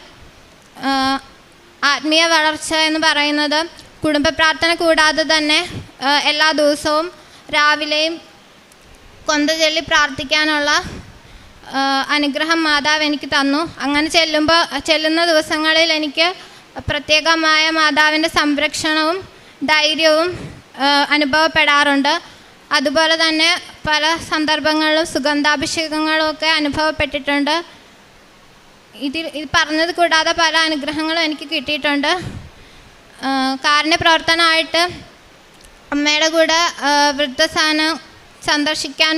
ആത്മീയ വളർച്ച എന്ന് പറയുന്നത് കുടുംബ പ്രാർത്ഥന കൂടാതെ തന്നെ എല്ലാ ദിവസവും രാവിലെയും കൊന്തചൊല്ലി പ്രാർത്ഥിക്കാനുള്ള അനുഗ്രഹം മാതാവ് എനിക്ക് തന്നു. അങ്ങനെ ചെല്ലുന്ന ദിവസങ്ങളിൽ എനിക്ക് പ്രത്യേകമായ മാതാവിൻ്റെ സംരക്ഷണവും ധൈര്യവും അനുഭവപ്പെടാറുണ്ട്. അതുപോലെ തന്നെ പല സന്ദർഭങ്ങളിലും സുഗന്ധാഭിഷേകങ്ങളും ഒക്കെ അനുഭവപ്പെട്ടിട്ടുണ്ട്. ഇത് പറഞ്ഞത് കൂടാതെ പല അനുഗ്രഹങ്ങളും എനിക്ക് കിട്ടിയിട്ടുണ്ട്. കാരുണ്യ പ്രവർത്തനമായിട്ട് അമ്മയുടെ കൂടെ വൃദ്ധസദനം സന്ദർശിക്കാൻ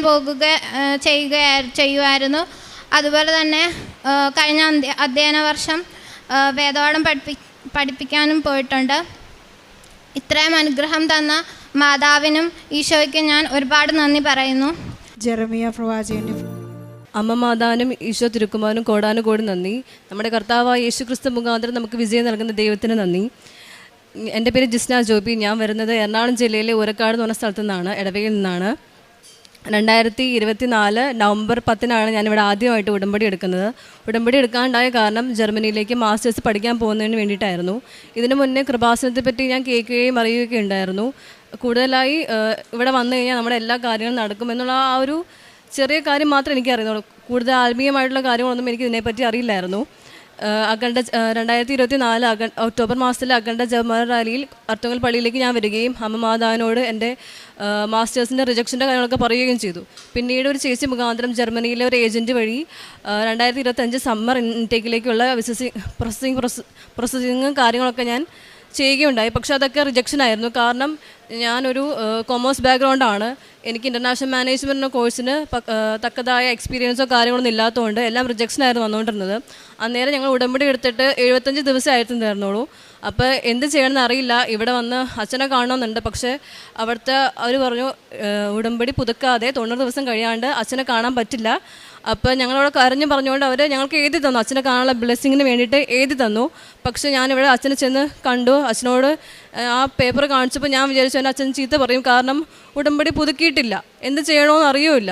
ചെയ്യുമായിരുന്നു. അതുപോലെ തന്നെ കഴിഞ്ഞ അധ്യയന വർഷം വേദപാഠം പഠിപ്പിക്കാനും പോയിട്ടുണ്ട്. ഇത്രയും അനുഗ്രഹം തന്ന മാതാവിനും ഈശോയ്ക്കും ഞാൻ ഒരുപാട് നന്ദി പറയുന്നു. ജെറമിയ പ്രവാചകൻ്റെ അമ്മ മാതാവിനും ഈശോ തിരുക്കുമാരനും കോടാനുകോടി നന്ദി. നമ്മുടെ കർത്താവായ യേശു ക്രിസ്തു മുഖാന്തരം നമുക്ക് വിജയം നൽകുന്ന ദൈവത്തിന് നന്ദി. എൻ്റെ പേര് ജിസ്ന ജോബി. ഞാൻ വരുന്നത് എറണാകുളം ജില്ലയിലെ ഊരക്കാട് എന്ന് പറഞ്ഞ സ്ഥലത്തു നിന്നാണ്, ഇടവകയിൽ നിന്നാണ്. 2024 നവംബർ 10-നാണ് ഞാനിവിടെ ആദ്യമായിട്ട് ഉടമ്പടി എടുക്കുന്നത്. ഉടമ്പടി എടുക്കാനുണ്ടായ കാരണം ജർമ്മനിയിലേക്ക് മാസ്റ്റേഴ്സ് പഠിക്കാൻ പോകുന്നതിന് വേണ്ടിയിട്ടായിരുന്നു. ഇതിനു മുന്നേ കൃപാസനത്തെ പറ്റി ഞാൻ കേൾക്കുകയും അറിയുകയൊക്കെ ഉണ്ടായിരുന്നു. കൂടുതലായി ഇവിടെ വന്നു കഴിഞ്ഞാൽ നമ്മുടെ എല്ലാ കാര്യങ്ങളും നടക്കുമെന്നുള്ള ആ ഒരു ചെറിയ കാര്യം മാത്രമേ എനിക്ക് അറിയുന്നുള്ളൂ. കൂടുതൽ ആത്മീയമായിട്ടുള്ള കാര്യങ്ങളൊന്നും എനിക്ക് ഇതിനെപ്പറ്റി അറിയില്ലായിരുന്നു. അഖണ്ഡ 2024 ഒക്ടോബർ മാസത്തിലെ അഖണ്ഡ ജപമാല റാലിയിൽ അർത്തുങ്കൽ പള്ളിയിലേക്ക് ഞാൻ വരികയും അമ്മ മാതാവിനോട് എൻ്റെ മാസ്റ്റേഴ്സിൻ്റെ റിജക്ഷൻ്റെ കാര്യങ്ങളൊക്കെ പറയുകയും ചെയ്തു. പിന്നീട് ഒരു ചേച്ചി മുഖാന്തരം ജർമ്മനിയിലെ ഒരു ഏജൻറ്റ് വഴി 2025 സമ്മർ ഇൻടേക്കിലേക്കുള്ള പ്രോസസ്സിങ്ങും കാര്യങ്ങളൊക്കെ ഞാൻ ചെയ്യുകയുണ്ടായി. പക്ഷേ അതൊക്കെ റിജക്ഷൻ ആയിരുന്നു. കാരണം ഞാനൊരു കൊമേഴ്സ് ബാക്ക്ഗ്രൗണ്ടാണ്. എനിക്ക് ഇൻ്റർനാഷണൽ മാനേജ്മെൻറ്റ് കോഴ്സിന് തക്കതായ എക്സ്പീരിയൻസോ കാര്യങ്ങളൊന്നും ഇല്ലാത്തതുകൊണ്ട് എല്ലാം റിജക്ഷൻ ആയിരുന്നു വന്നുകൊണ്ടിരുന്നത്. അന്നേരം ഞങ്ങൾ ഉടമ്പടി എടുത്തിട്ട് 75 ദിവസമായിരുന്നു തരുന്നുള്ളൂ. അപ്പോൾ എന്ത് ചെയ്യണമെന്ന് അറിയില്ല. ഇവിടെ വന്ന് അച്ഛനെ കാണണമെന്നുണ്ട്. പക്ഷേ അവിടുത്തെ അവർ പറഞ്ഞു ഉടമ്പടി പുതുക്കാതെ 90 ദിവസം കഴിയാണ്ട് അച്ഛനെ കാണാൻ പറ്റില്ല. അപ്പോൾ ഞങ്ങളവിടെ കരഞ്ഞു പറഞ്ഞുകൊണ്ട് അവർ ഞങ്ങൾക്ക് എഴുതി തന്നു, അച്ഛനെ കാണാനുള്ള ബ്ലെസ്സിങ്ങിന് വേണ്ടിയിട്ട് എഴുതി തന്നു. പക്ഷേ ഞാനിവിടെ അച്ഛനെ ചെന്ന് കണ്ടു. അച്ഛനോട് ആ പേപ്പർ കാണിച്ചപ്പോൾ ഞാൻ വിചാരിച്ചു എൻ്റെ അച്ഛൻ ചീത്ത പറയും, കാരണം ഉടമ്പടി പുതുക്കിയിട്ടില്ല, എന്ത് ചെയ്യണമെന്ന് അറിയില്ല.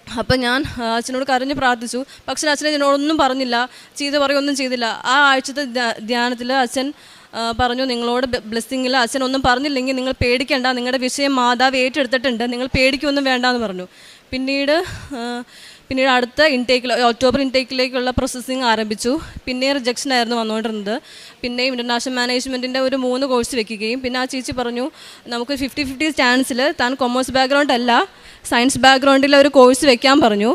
അപ്പം ഞാൻ അച്ഛനോട് കരഞ്ഞ് പ്രാർത്ഥിച്ചു. പക്ഷേ അച്ഛനെ എന്നോടൊന്നും പറഞ്ഞില്ല, ചീത്ത പറയുകയൊന്നും ചെയ്തില്ല. ആ ആഴ്ചത്തെ ധ്യാനത്തിൽ അച്ഛൻ പറഞ്ഞു, നിങ്ങളോട് ബ്ലെസ്സിങ്ങിൽ അച്ഛൻ ഒന്നും പറഞ്ഞില്ലെങ്കിൽ നിങ്ങൾ പേടിക്കേണ്ട, നിങ്ങളുടെ വിഷയം മാതാവ് ഏറ്റെടുത്തിട്ടുണ്ട്, നിങ്ങൾ പേടിക്കൊന്നും വേണ്ടെന്ന് പറഞ്ഞു. പിന്നീട് അടുത്ത ഇൻടേക്കിൽ ഒക്ടോബർ ഇൻടേക്കിലേക്കുള്ള പ്രോസസ്സിങ് ആരംഭിച്ചു. പിന്നെ റിജക്ഷൻ ആയിരുന്നു വന്നുകൊണ്ടിരുന്നത്. പിന്നെയും ഇൻ്റർനാഷണൽ മാനേജ്മെൻറ്റിൻ്റെ ഒരു 3 കോഴ്സ് വെക്കുകയും പിന്നെ ആ ചേച്ചി പറഞ്ഞു നമുക്ക് 50-50 ചാൻസിൽ താൻ കൊമേഴ്സ് ബാക്ക്ഗ്രൗണ്ട് അല്ല സയൻസ് ബാക്ക്ഗ്രൗണ്ടിൽ ഒരു കോഴ്സ് വെക്കാൻ പറഞ്ഞു.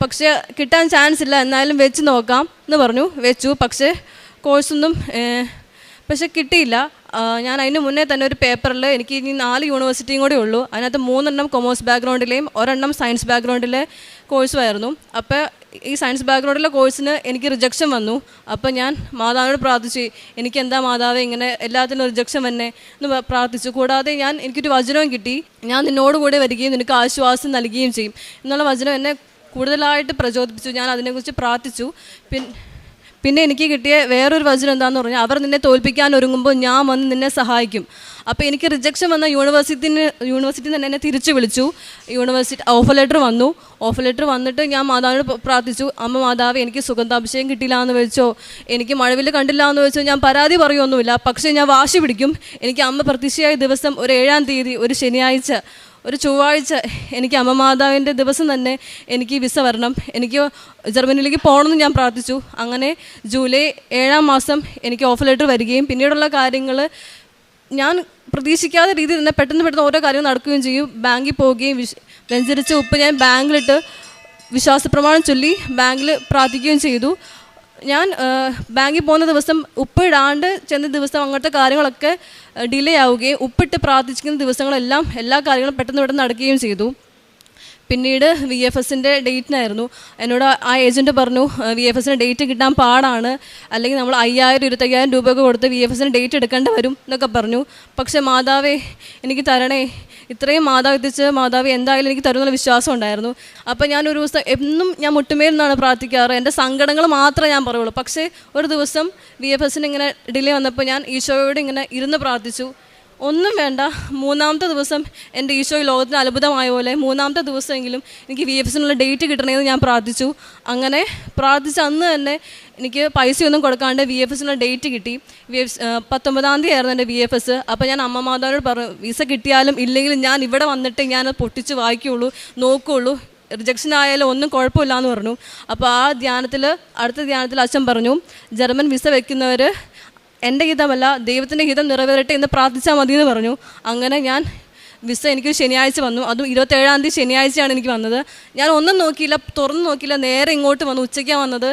പക്ഷേ കിട്ടാൻ ചാൻസ് ഇല്ല, എന്നാലും വെച്ച് നോക്കാം എന്ന് പറഞ്ഞു. വെച്ചു. പക്ഷേ കോഴ്സൊന്നും കിട്ടിയില്ല. ഞാൻ അതിന് മുന്നേ തന്നെ ഒരു പേപ്പറിൽ എനിക്ക് ഇനി 4 യൂണിവേഴ്സിറ്റിയും കൂടെ ഉള്ളൂ. അതിനകത്ത് 3 കൊമേഴ്സ് ബാക്ക്ഗ്രൗണ്ടിലെയും 1 സയൻസ് ബാക്ക്ഗ്രൗണ്ടിലെ കോഴ്സുമായിരുന്നു. അപ്പോൾ ഈ സയൻസ് ബാക്ക്ഗ്രൗണ്ടിലെ കോഴ്സിന് എനിക്ക് റിജക്ഷൻ വന്നു. അപ്പോൾ ഞാൻ മാതാവിനോട് പ്രാർത്ഥിച്ചു, എനിക്കെന്താ മാതാവ് ഇങ്ങനെ എല്ലാത്തിനും റിജക്ഷൻ വന്നെ എന്ന് പ്രാർത്ഥിച്ചു. കൂടാതെ എനിക്കൊരു വചനവും കിട്ടി, ഞാൻ നിന്നോട് കൂടെ വരികയും നിനക്ക് ആശ്വാസം നൽകുകയും ചെയ്യും എന്നുള്ള വചനം എന്നെ കൂടുതലായിട്ട് പ്രചോദിപ്പിച്ചു. ഞാൻ അതിനെക്കുറിച്ച് പ്രാർത്ഥിച്ചു. പിന്നെ എനിക്ക് കിട്ടിയ വേറൊരു വചനം എന്താണെന്ന് പറഞ്ഞാൽ, അവർ നിന്നെ തോൽപ്പിക്കാൻ ഒരുങ്ങുമ്പോൾ ഞാൻ വന്ന് നിന്നെ സഹായിക്കും. അപ്പോൾ എനിക്ക് റിജക്ഷൻ വന്ന യൂണിവേഴ്സിറ്റി തന്നെ എന്നെ തിരിച്ചു വിളിച്ചു. യൂണിവേഴ്സിറ്റി ഓഫർ ലെറ്റർ വന്നിട്ട് ഞാൻ മാതാവിനോട് പ്രാർത്ഥിച്ചു, അമ്മ മാതാവ് എനിക്ക് സുഗന്ധാഭിഷേകം കിട്ടിയില്ല എന്ന് വെച്ചോ, എനിക്ക് മഴവിൽ കണ്ടില്ല എന്ന് വെച്ചോ ഞാൻ പരാതി പറയുമൊന്നുമില്ല. പക്ഷേ ഞാൻ വാശി പിടിക്കും. എനിക്ക് അമ്മ പ്രതീക്ഷയായ ദിവസം ഒരു 7-ാം തീയതി ഒരു ശനിയാഴ്ച ഒരു ചൊവ്വാഴ്ച എനിക്ക് അമ്മ മാതാവിൻ്റെ ദിവസം തന്നെ എനിക്ക് വിസ വരണം, എനിക്ക് ജർമ്മനിയിലേക്ക് പോകണമെന്ന് ഞാൻ പ്രാർത്ഥിച്ചു. അങ്ങനെ ജൂലൈ 7-ാം മാസം എനിക്ക് ഓഫർ ലെറ്റർ വരികയും പിന്നീടുള്ള കാര്യങ്ങൾ ഞാൻ പ്രതീക്ഷിക്കാത്ത രീതിയിൽ തന്നെ പെട്ടെന്ന് ഓരോ കാര്യങ്ങൾ നടക്കുകയും ചെയ്യും. ബാങ്കിൽ പോവുകയും വെഞ്ചരിച്ച ഉപ്പ് ഞാൻ ബാങ്കിലിട്ട് വിശ്വാസപ്രമാണം ചൊല്ലി ബാങ്കിൽ പ്രാർത്ഥിക്കുകയും ചെയ്തു. ഞാൻ ബാങ്കിൽ പോകുന്ന ദിവസം ഉപ്പിടാണ്ട് ചെന്ന ദിവസം അങ്ങനത്തെ കാര്യങ്ങളൊക്കെ ഡിലേ ആവുകയും ഉപ്പിട്ട് പ്രാർത്ഥിക്കുന്ന ദിവസങ്ങളെല്ലാം എല്ലാ കാര്യങ്ങളും പെട്ടെന്ന് നടക്കുകയും ചെയ്തു. പിന്നീട് VFSൻ്റെ ഡേറ്റിനായിരുന്നു. എന്നോട് ആ ഏജൻറ്റ് പറഞ്ഞു VFSൻ്റെ ഡേറ്റ് കിട്ടാൻ പാടാണ്, അല്ലെങ്കിൽ നമ്മൾ 5000-25,000 രൂപയൊക്കെ കൊടുത്ത് VFSൻ്റെ ഡേറ്റ് എടുക്കേണ്ടി വരും എന്നൊക്കെ പറഞ്ഞു. പക്ഷേ മാതാവേ എനിക്ക് തരണേ, ഇത്രയും മാതാവ് എത്തിച്ച് മാതാവ് എന്തായാലും എനിക്ക് തരുമെന്നുള്ള വിശ്വാസം ഉണ്ടായിരുന്നു. അപ്പോൾ ഞാൻ ഒരു ദിവസം എന്നും ഞാൻ മുട്ടുമേൽ നിന്നാണ് പ്രാർത്ഥിക്കാറ്, എൻ്റെ സങ്കടങ്ങൾ മാത്രമേ ഞാൻ പറയുള്ളൂ. പക്ഷേ ഒരു ദിവസം VFSന് ഇങ്ങനെ ഡിലേ വന്നപ്പോൾ ഞാൻ ഈശോയോട് ഇങ്ങനെ ഇരുന്ന് പ്രാർത്ഥിച്ചു. ഒന്നും വേണ്ട, 3-ാമത്തെ ദിവസം എൻ്റെ ഈശോ ലോകത്തിന് അത്ഭുതമായ പോലെ 3-ാമത്തെ ദിവസമെങ്കിലും എനിക്ക് VFSനുള്ള ഡേറ്റ് കിട്ടണമെന്ന് ഞാൻ പ്രാർത്ഥിച്ചു. അങ്ങനെ പ്രാർത്ഥിച്ച അന്ന് തന്നെ എനിക്ക് പൈസയൊന്നും കൊടുക്കാണ്ട് VFSനുള്ള ഡേറ്റ് കിട്ടി. 19-ാം തീയതി ആയിരുന്നു എൻ്റെ VFS. അപ്പോൾ ഞാൻ അമ്മ മാതാവിനോട് പറഞ്ഞു, വിസ കിട്ടിയാലും ഇല്ലെങ്കിലും ഞാൻ ഇവിടെ വന്നിട്ട് ഞാൻ പൊട്ടിച്ച് വായിക്കുകയുള്ളൂ, നോക്കുകയുള്ളൂ, റിജക്ഷൻ ആയാലും ഒന്നും കുഴപ്പമില്ല എന്ന് പറഞ്ഞു. അപ്പോൾ അടുത്ത ധ്യാനത്തിൽ അച്ഛൻ പറഞ്ഞു, ജർമ്മൻ വിസ വയ്ക്കുന്നവർ എൻ്റെ ഹിതമല്ല ദൈവത്തിൻ്റെ ഹിതം നിറവേറട്ടെ എന്ന് പ്രാർത്ഥിച്ചാൽ മതി എന്ന് പറഞ്ഞു. അങ്ങനെ ഞാൻ വിസ എനിക്ക് ശനിയാഴ്ച വന്നു. അതും 27-ാം തീയതി ശനിയാഴ്ചയാണ് എനിക്ക് വന്നത്. ഞാൻ ഒന്നും നോക്കിയില്ല, തുറന്നു നോക്കിയില്ല, നേരെ ഇങ്ങോട്ട് വന്നു. ഉച്ചയ്ക്കാണ് വന്നത്,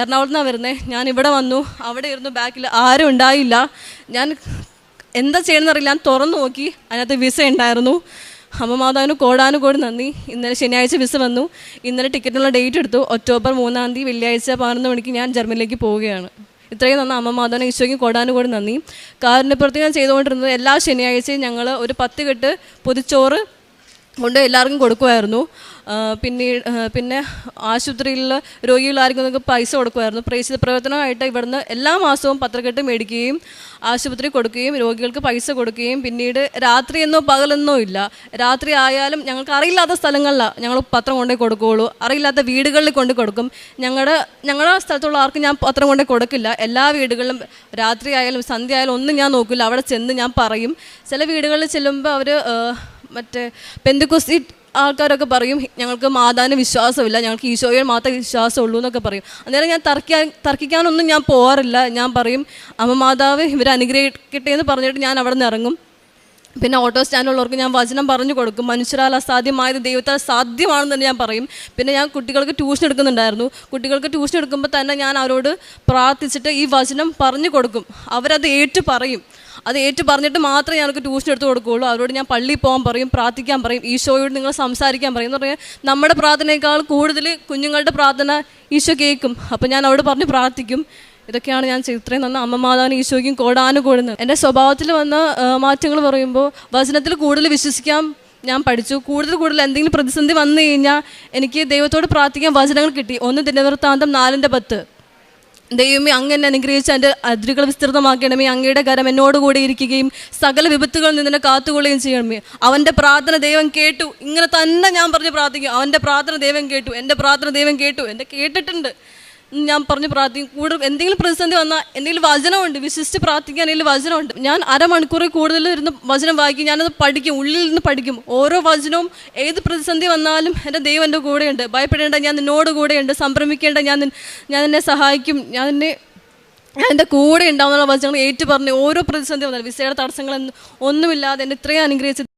എറണാകുളത്ത് നിന്നാണ് വരുന്നത്. ഞാൻ ഇവിടെ വന്നു, അവിടെ ഇരുന്നു, ബാക്കിൽ ആരും ഉണ്ടായില്ല. ഞാൻ എന്താ ചെയ്യണമെന്നറിയില്ല, ഞാൻ തുറന്നു നോക്കി, അതിനകത്ത് വിസ ഉണ്ടായിരുന്നു. അമ്മ മാതാവിന് കോടാനുകോടി നന്ദി. ഇന്നലെ ശനിയാഴ്ച വിസ വന്നു. ഇന്നലെ ടിക്കറ്റിനുള്ള ഡേറ്റ് എടുത്തു. ഒക്ടോബർ 3-ാം തീയതി വെള്ളിയാഴ്ച 11 മണിക്ക് ഞാൻ ജർമ്മനിലേക്ക് പോവുകയാണ്. ഇത്രയും നന്ദി അമ്മ മാതാവിനെ ഈശോയ്ക്ക് കോടാനുകോടി നന്ദി. കാരുണ്യപ്രവൃത്തി ഞാൻ ചെയ്തുകൊണ്ടിരുന്നത് എല്ലാ ശനിയാഴ്ചയും ഞങ്ങൾ ഒരു 10 കെട്ട് പൊതിച്ചോറ് കൊണ്ട് എല്ലാവർക്കും കൊടുക്കുമായിരുന്നു. പിന്നെ ആശുപത്രിയിൽ രോഗികളാർക്കും പൈസ കൊടുക്കുമായിരുന്നു. പ്രേക്ഷിത പ്രവർത്തനമായിട്ട് ഇവിടുന്ന് എല്ലാ മാസവും പത്രക്കെട്ട് മേടിക്കുകയും ആശുപത്രി കൊടുക്കുകയും രോഗികൾക്ക് പൈസ കൊടുക്കുകയും പിന്നീട് രാത്രിയെന്നോ പകലെന്നോ ഇല്ല, രാത്രി ആയാലും ഞങ്ങൾക്ക് അറിയില്ലാത്ത സ്ഥലങ്ങളിലാണ് ഞങ്ങൾ പത്രം കൊണ്ടേ കൊടുക്കുകയുള്ളൂ. അറിയില്ലാത്ത വീടുകളിൽ കൊണ്ട് കൊടുക്കും. ഞങ്ങളുടെ സ്ഥലത്തുള്ള ആർക്കും ഞാൻ പത്രം കൊണ്ടേ കൊടുക്കില്ല. എല്ലാ വീടുകളിലും രാത്രി ആയാലും സന്ധ്യ ആയാലും ഒന്നും ഞാൻ നോക്കില്ല, അവിടെ ചെന്ന് ഞാൻ പറയും. ചില വീടുകളിൽ ചെല്ലുമ്പോൾ അവർ മറ്റേ പെന്തക്കോസ്തി ആൾക്കാരൊക്കെ പറയും ഞങ്ങൾക്ക് മാതാവിന് വിശ്വാസമില്ല, ഞങ്ങൾക്ക് ഈശോയിൽ മാത്രമേ വിശ്വാസമുള്ളൂ എന്നൊക്കെ പറയും. അന്നേരം ഞാൻ തർക്കിക്കാനൊന്നും ഞാൻ പോകാറില്ല. ഞാൻ പറയും അമ്മ മാതാവ് ഇവരെ അനുഗ്രഹിക്കട്ടെ എന്ന് പറഞ്ഞിട്ട് ഞാൻ അവിടെ നിന്ന് ഇറങ്ങും. പിന്നെ ഓട്ടോ സ്റ്റാൻഡിലുള്ളവർക്ക് ഞാൻ വചനം പറഞ്ഞു കൊടുക്കും. മനുഷ്യരാൽ അസാധ്യമായത് ദൈവത്താൽ സാധ്യമാണെന്ന് തന്നെ ഞാൻ പറയും. പിന്നെ ഞാൻ കുട്ടികൾക്ക് ട്യൂഷൻ എടുക്കുന്നുണ്ടായിരുന്നു. കുട്ടികൾക്ക് ട്യൂഷൻ എടുക്കുമ്പോൾ തന്നെ ഞാൻ അവരോട് പ്രാർത്ഥിച്ചിട്ട് ഈ വചനം പറഞ്ഞു കൊടുക്കും. അവരത് ഏറ്റു പറയും. അത് ഏറ്റു പറഞ്ഞിട്ട് മാത്രമേ ഞങ്ങൾക്ക് ട്യൂഷൻ എടുത്ത് കൊടുക്കുകയുള്ളൂ. അവരോട് ഞാൻ പള്ളിയിൽ പോകാൻ പറയും, പ്രാർത്ഥിക്കാൻ പറയും, ഈശോയോട് നിങ്ങൾ സംസാരിക്കാൻ പറയും. എന്ന് പറഞ്ഞാൽ നമ്മുടെ പ്രാർത്ഥനയേക്കാൾ കൂടുതൽ കുഞ്ഞുങ്ങളുടെ പ്രാർത്ഥന ഈശോ കേൾക്കും. അപ്പം ഞാൻ അവിടെ പറഞ്ഞ് പ്രാർത്ഥിക്കും. ഇതൊക്കെയാണ് ഞാൻ ഇത്രയും നന്ന അമ്മ മാതാവിന് ഈശോയ്ക്കും കോടാനുകൂടുന്നത്. എൻ്റെ സ്വഭാവത്തിൽ വന്ന മാറ്റങ്ങൾ പറയുമ്പോൾ വചനത്തിൽ കൂടുതൽ വിശ്വസിക്കാൻ ഞാൻ പഠിച്ചു. കൂടുതൽ എന്തെങ്കിലും പ്രതിസന്ധി വന്നു കഴിഞ്ഞാൽ എനിക്ക് ദൈവത്തോട് പ്രാർത്ഥിക്കാൻ വചനങ്ങൾ കിട്ടി. 1 ദിനവൃത്താന്തം 4:10. ദൈവമേ അങ്ങനെ അനുഗ്രഹിച്ച് എൻ്റെ അതിരുകൾ വിസ്തൃതമാക്കണമേ, അങ്ങയുടെ കരം എന്നോട് കൂടെ ഇരിക്കുകയും സകല വിപത്തുകളിൽ നിന്ന് എന്നെ കാത്തുകൊള്ളുകയും ചെയ്യണമേ. അവൻ്റെ പ്രാർത്ഥന ദൈവം കേട്ടു. ഇങ്ങനെ തന്നെ ഞാൻ പറഞ്ഞ് പ്രാർത്ഥിക്കും. അവൻ്റെ പ്രാർത്ഥന ദൈവം കേട്ടു, എൻ്റെ പ്രാർത്ഥന ദൈവം കേട്ടു, എൻ്റെ കേട്ടിട്ടുണ്ട് ഞാൻ പറഞ്ഞ് പ്രാർത്ഥിക്കും. കൂടുതൽ എന്തെങ്കിലും പ്രതിസന്ധി വന്നാൽ എന്തെങ്കിലും വചനമുണ്ട്, വിശ്വസിച്ച് പ്രാർത്ഥിക്കാൻ എന്തെങ്കിലും വചനമുണ്ട്. ഞാൻ അരമണിക്കൂറിൽ കൂടുതൽ ഇരുന്ന് വചനം വായിക്കും. ഞാനത് പഠിക്കും, ഉള്ളിൽ നിന്ന് പഠിക്കും. ഓരോ വചനവും ഏത് പ്രതിസന്ധി വന്നാലും എൻ്റെ ദൈവം എൻ്റെ കൂടെയുണ്ട്. ഭയപ്പെടേണ്ട, ഞാൻ നിന്നോട് കൂടെയുണ്ട്. സംഭ്രമിക്കേണ്ട, ഞാൻ നിന്നെ സഹായിക്കും, ഞാൻ എൻ്റെ കൂടെ ഉണ്ടാവുന്നുള്ള വചനങ്ങൾ ഏറ്റു പറഞ്ഞ് ഓരോ പ്രതിസന്ധി വന്നാലും വിസയുടെ തടസ്സങ്ങളൊന്നുമില്ലാതെ എന്നെ ഇത്രയും അനുഗ്രഹിച്ച്